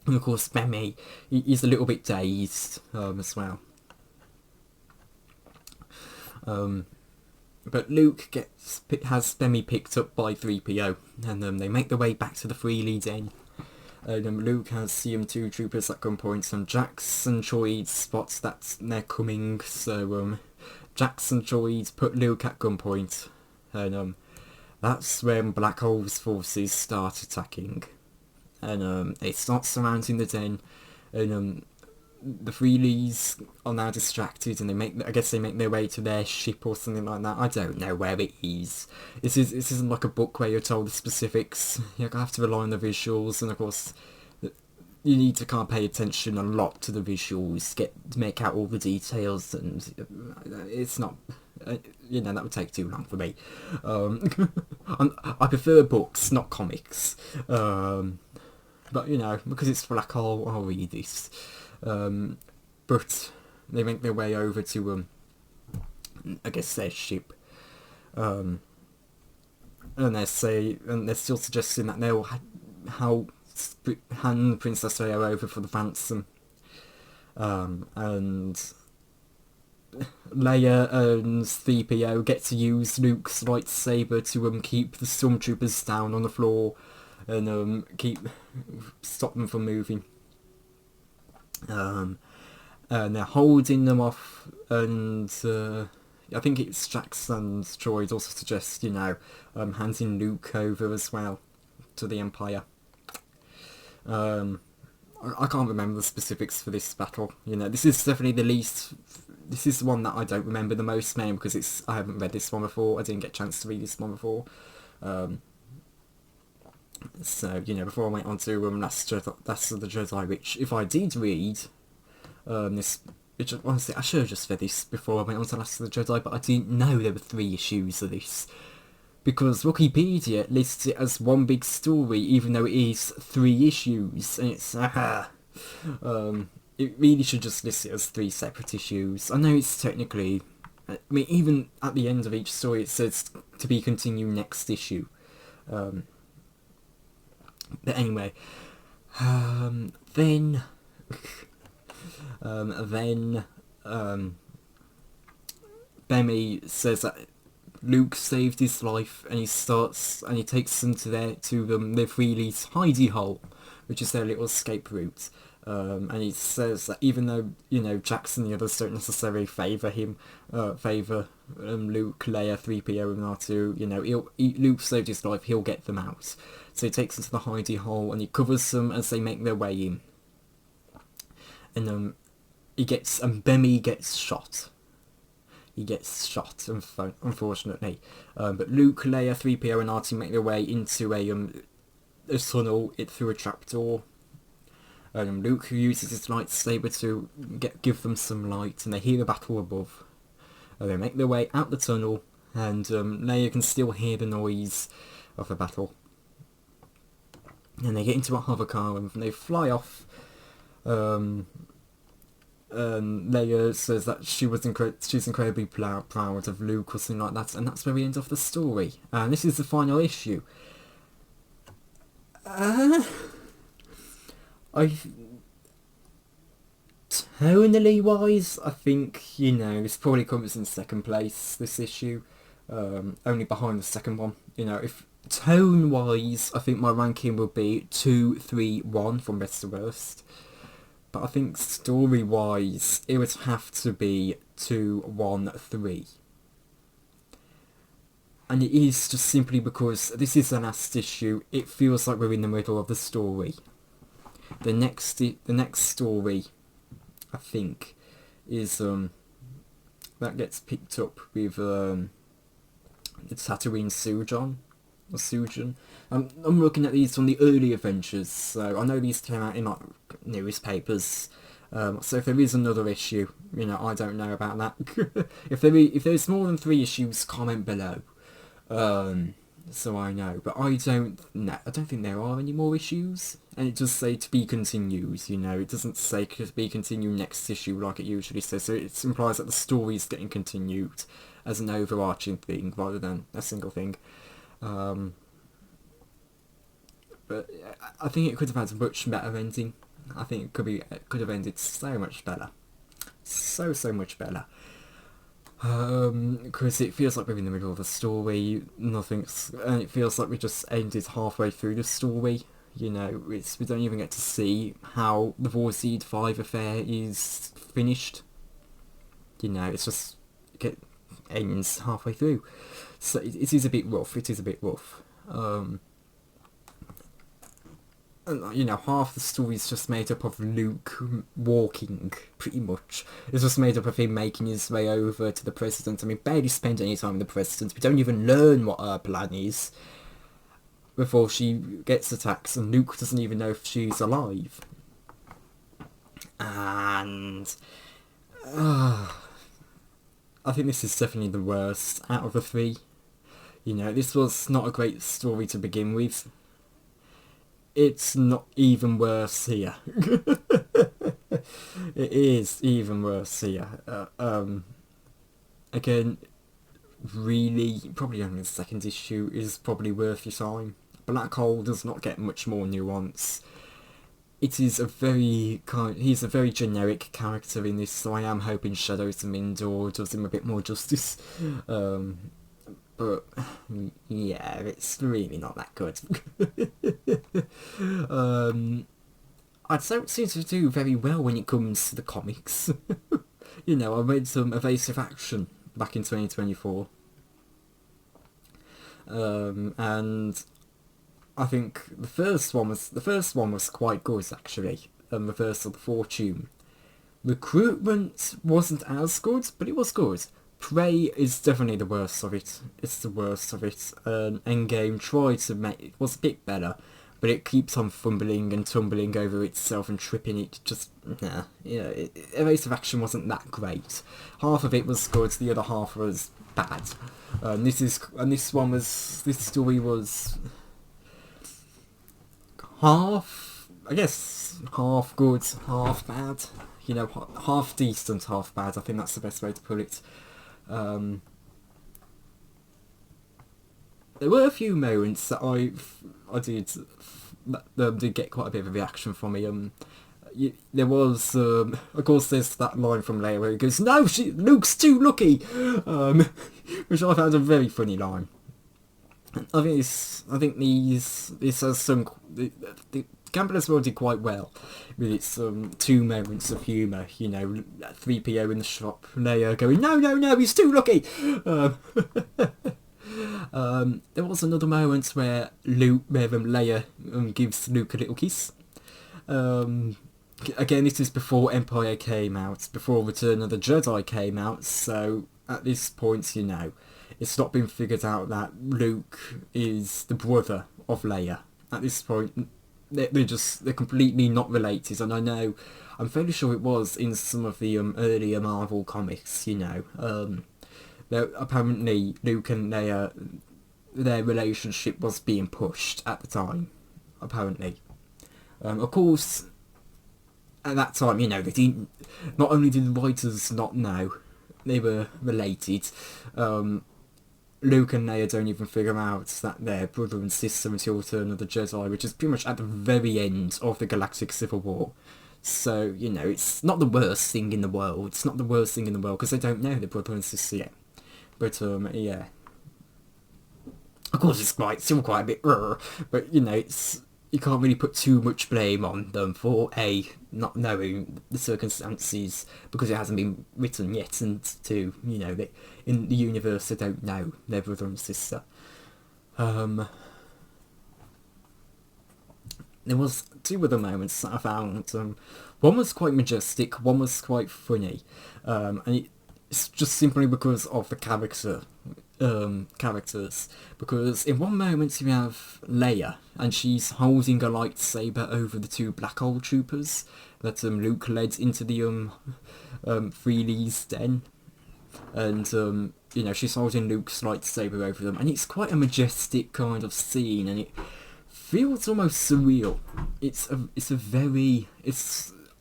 of course, Bemi, he's a little bit dazed as well. But Luke has Bemi picked up by 3PO, and they make their way back to the Freely Den. Luke has CM2 troopers at gunpoint, and Jax and Choid spots that they're coming, so Jax and Choid put Luke at gunpoint, and that's when Black Hole's forces start attacking, and they start surrounding the den, and the Freelies are now distracted, and they make their way to their ship or something like that. I don't know where it is. This isn't like a book where you're told the specifics. You have to rely on the visuals, and of course you need to kind of pay attention a lot to the visuals to make out all the details, and it's not, that would take too long for me. I prefer books, not comics, but because it's Black Hole, I'll read this. But they make their way over to I guess their ship, and they're still suggesting that they'll hand Princess Leia over for the ransom, and Leia and 3PO get to use Luke's lightsaber to keep the stormtroopers down on the floor and stop them from moving. And they're holding them off, and I think it's Jax and Droid also suggests, handing Luke over as well to the Empire. I can't remember the specifics for this battle. This is definitely this is the one that I don't remember the most, mainly because I haven't read this one before. I didn't get a chance to read this one before. So, before I went on to Last of the Jedi, which, if I did read, honestly, I should have just read this before I went on to Last of the Jedi, but I didn't know there were 3 issues of this. Because Wikipedia lists it as one big story, even though it is 3 issues, and it's, it really should just list it as 3 separate issues. I know it's technically, even at the end of each story it says to be continued next issue. But anyway, then Bemi says that Luke saved his life, and he takes them to their Freely's hidey hole, which is their little escape route. And he says that even though Jax and the others don't necessarily favour him, Luke, Leia, 3PO and R2, Luke saved his life, he'll get them out. So he takes them to the hidey hole, and he covers them as they make their way in. And Bemi gets shot. He gets shot, unfortunately. But Luke, Leia, 3PO and R2 make their way into a tunnel through a trapdoor. Luke uses his lightsaber to give them some light, and they hear the battle above. They make their way out the tunnel, and Leia can still hear the noise of the battle. and they get into a hover car and they fly off. Leia says that she's incredibly proud of Luke or something like that, and that's where we end off the story. And this is the final issue. Tonally wise, I think, this probably comes in second place, this issue. Only behind the second one. If tone wise, I think my ranking would be 2, 3, 1 from best to worst. But I think story wise, it would have to be 2, 1, 3. And it is just simply because this is the last issue. It feels like we're in the middle of the story. The next story, I think, is that gets picked up with the Tatooine Sujan. I'm looking at these from the early adventures, so I know these came out in like newspapers. So if there is another issue, I don't know about that. if there's more than 3 issues, comment below. So I know, but I don't think there are any more issues, and it does say to be continued. It doesn't say to be continued next issue like it usually says. So it implies that the story is getting continued as an overarching thing rather than a single thing. But I think it could have had a much better ending. I think it could have ended so much better, so much better. Because it feels like we're in the middle of the story. And it feels like we just ended halfway through the story. We don't even get to see how the Vorseed 5 affair is finished. It's just ends halfway through. So it is a bit rough. And, half the story is just made up of Luke walking, pretty much. It's just made up of him making his way over to the President. I mean, barely spend any time with the President. We don't even learn what her plan is before she gets attacked, and Luke doesn't even know if she's alive. And I think this is definitely the worst out of the 3. This was not a great story to begin with. It's not even worse here. It is even worse here. Again, really, probably only the second issue is probably worth your time. Black Hole does not get much more nuance. It is he's a very generic character in this, so I am hoping Shadows of Mindor does him a bit more justice. But yeah, it's really not that good. I don't seem to do very well when it comes to the comics. I read some Evasive Action back in 2024. And I think the first one was quite good, actually. Reversal of Fortune. Recruitment wasn't as good, but it was good. Prey is definitely the worst of it. It's the worst of it. Endgame tried to make it was a bit better, but it keeps on fumbling and tumbling over itself and tripping. It just Evasive Action wasn't that great. Half of it was good, the other half was bad. This story was half good, half bad. Half decent, half bad. I think that's the best way to put it. There were a few moments that I did get quite a bit of a reaction from me. There was, of course, there's that line from Leia where he goes, "No, Luke's too lucky," which I found a very funny line. I think this has some. The Campbell as well did quite well with its 2 moments of humour. 3PO in the shop, Leia going, "No, he's too lucky." There was another moment where Leia gives Luke a little kiss. Again, this is before Empire came out, before Return of the Jedi came out. So at this point, it's not been figured out that Luke is the brother of Leia. At this point, they're completely not related, and I'm fairly sure it was in some of the earlier Marvel comics. Apparently Luke and Leia, their relationship was being pushed at the time. apparently. Of course, at that time, you know, they didn't. Not only did the writers not know they were related, Luke and Leia don't even figure out that they're brother and sister until Return of the Jedi, which is pretty much at the very end of the Galactic Civil War. So, you know, it's not the worst thing in the world. It's not the worst thing in the world because they don't know they're brother and sister yet. But, yeah. Of course, it's still quite a bit, but, you know, it's, you can't really put too much blame on them for not knowing the circumstances because it hasn't been written yet, and two, you know, they, in the universe they don't know their brother and sister. There was two other moments that I found. One was quite majestic, one was quite funny, and it's just simply because of the characters, because in one moment you have Leia and she's holding a lightsaber over the two black hole troopers that Luke led into the Freely's den, and you know, she's holding Luke's lightsaber over them, and it's quite a majestic kind of scene, and it feels almost surreal. It's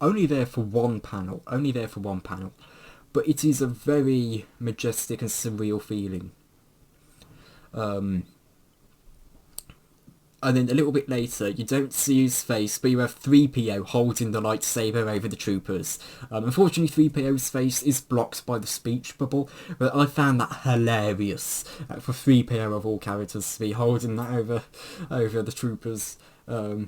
only there for one panel, but it is a very majestic and surreal feeling. And then a little bit later, you don't see his face, but you have 3PO holding the lightsaber over the troopers. Unfortunately, 3PO's face is blocked by the speech bubble, but I found that hilarious for 3PO of all characters to be holding that over the troopers. Well,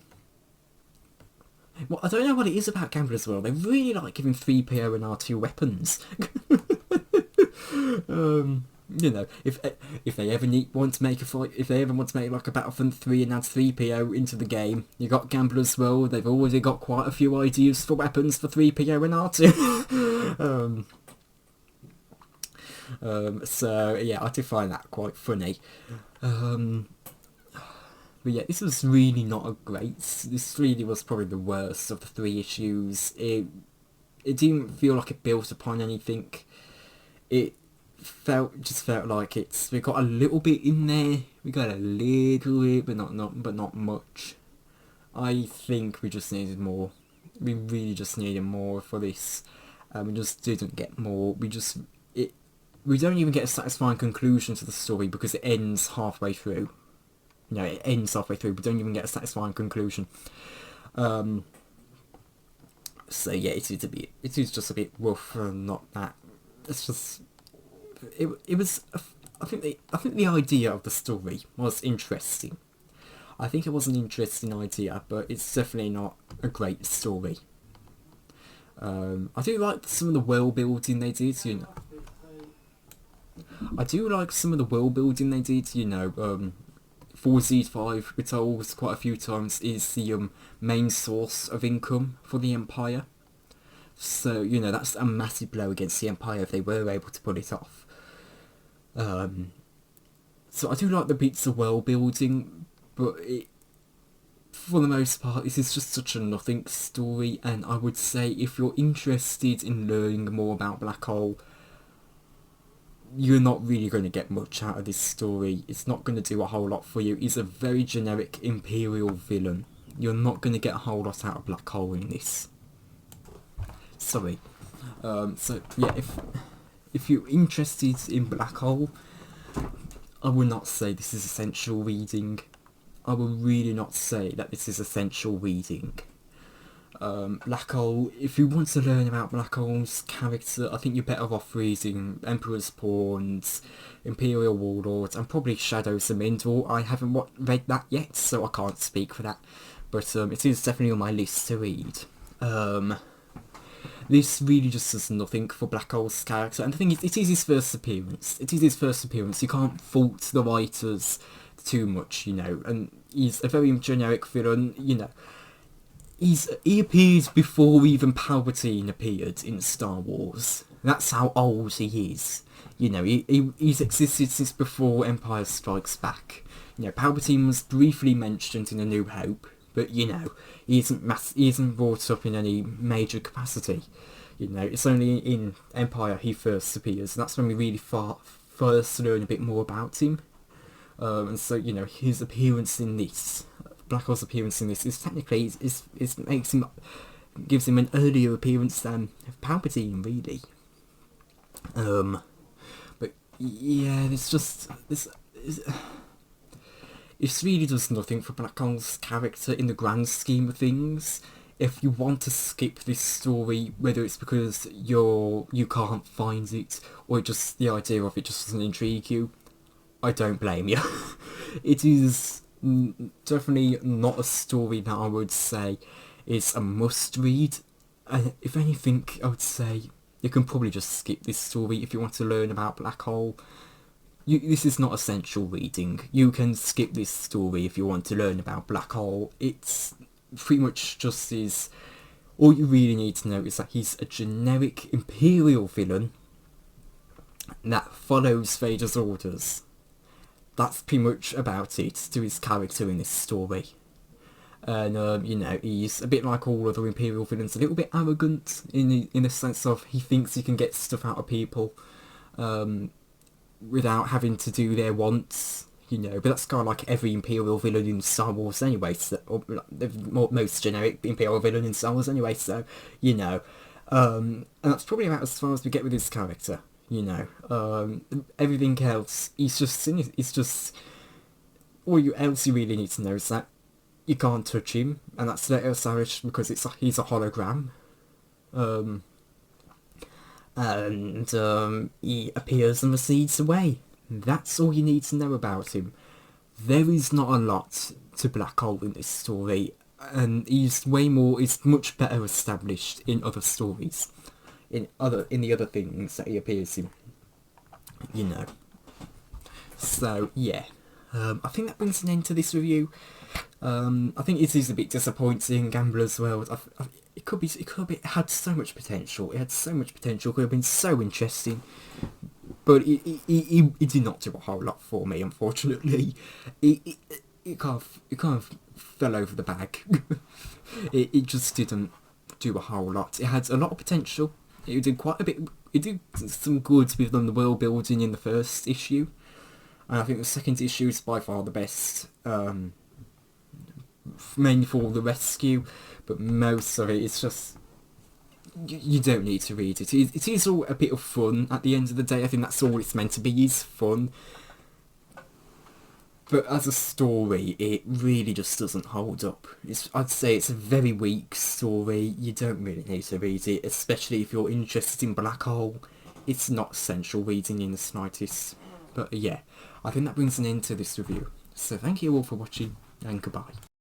I don't know what it is about Gambler's World. They really like giving 3PO and R2 weapons. You know, if they ever want to make a fight, if they ever want to make like a Battlefront 3 and add 3PO into the game, you got Gambler's World. They've already got quite a few ideas for weapons for 3PO and R2. So yeah, I do find that quite funny. But yeah, this was really not a great. This really was probably the worst of the three issues. It didn't feel like it built upon anything. It just felt like we got a little bit in there. We got a little bit, but not much. I think we just needed more. We really just needed more for this. We just didn't get more. We don't even get a satisfying conclusion to the story because it ends halfway through. You know, it ends halfway through. We don't even get a satisfying conclusion. So yeah, it is just a bit rough and not that. It's just. It was. I think the idea of the story was interesting. I think it was an interesting idea, but it's definitely not a great story. I do like some of the world building they did. You know, I do like some of the world building they did. You know, 4Z5, we're told quite a few times, is the main source of income for the Empire. So, you know, that's a massive blow against the Empire if they were able to pull it off. So I do like the bits of world building, but for the most part, this is just such a nothing story, and I would say if you're interested in learning more about Black Hole, you're not really going to get much out of this story. It's not going to do a whole lot for you. He's a very generic Imperial villain. You're not going to get a whole lot out of Black Hole in this. Sorry. So yeah, if you're interested in Black Hole, I would not say this is essential reading. I would really not say that this is essential reading. Black Hole, if you want to learn about Black Hole's character, I think you're better off reading Emperor's Pawns, Imperial Warlords, and probably Shadows of Mindor. I haven't read that yet, so I can't speak for that, but it is definitely on my list to read. This really just does nothing for Black Hole's character, and the thing is, it is his first appearance. You can't fault the writers too much, you know, and he's a very generic villain, you know. He appeared before even Palpatine appeared in Star Wars. That's how old he is. You know, he's existed since before Empire Strikes Back. You know, Palpatine was briefly mentioned in A New Hope, but you know, he isn't brought up in any major capacity. You know, it's only in Empire he first appears, and that's when we really first learn a bit more about him. And so, you know, his appearance in this Black Hole's appearance in this is technically gives him an earlier appearance than Palpatine, really. But yeah, it really does nothing for Black Hole's character in the grand scheme of things. If you want to skip this story, whether it's because you can't find it, or just the idea of it just doesn't intrigue you, I don't blame you. It is definitely not a story that I would say is a must-read. If anything, I would say you can probably just skip this story if you want to learn about Black Hole. This is not essential reading. You can skip this story if you want to learn about Black Hole. It's pretty much just is. All you really need to know is that he's a generic Imperial villain that follows Vader's orders. That's pretty much about it to his character in this story. And, he's a bit like all other Imperial villains, a little bit arrogant in the sense of he thinks he can get stuff out of people without having to do their wants, but that's kind of like every Imperial villain in Star Wars anyway, or the most generic Imperial villain in Star Wars anyway, so, and that's probably about as far as we get with his character, everything else, all else you really need to know is that you can't touch him, and that's later established because he's a hologram. He appears and recedes away. That's all you need to know about him. There is not a lot to Black Hole in this story, and he's much better established in other stories, in the other things that he appears in. So yeah, I think that brings an end to this review. I think it is a bit disappointing, Gambler's World. It had so much potential. It could have been so interesting, but it did not do a whole lot for me, unfortunately. It kind of fell over the bag. it just didn't do a whole lot. It had a lot of potential. It did quite a bit. It did some good with the world building in the first issue, and I think the second issue is by far the best. Mainly for the rescue, but most of it is just you don't need to read it. It is all a bit of fun at the end of the day. I think that's all it's meant to be, is fun. But as a story, it really just doesn't hold up. I'd say it's a very weak story. You don't really need to read it, especially if you're interested in Black Hole. It's not essential reading in the slightest. But yeah, I think that brings an end to this review. So thank you all for watching, and goodbye.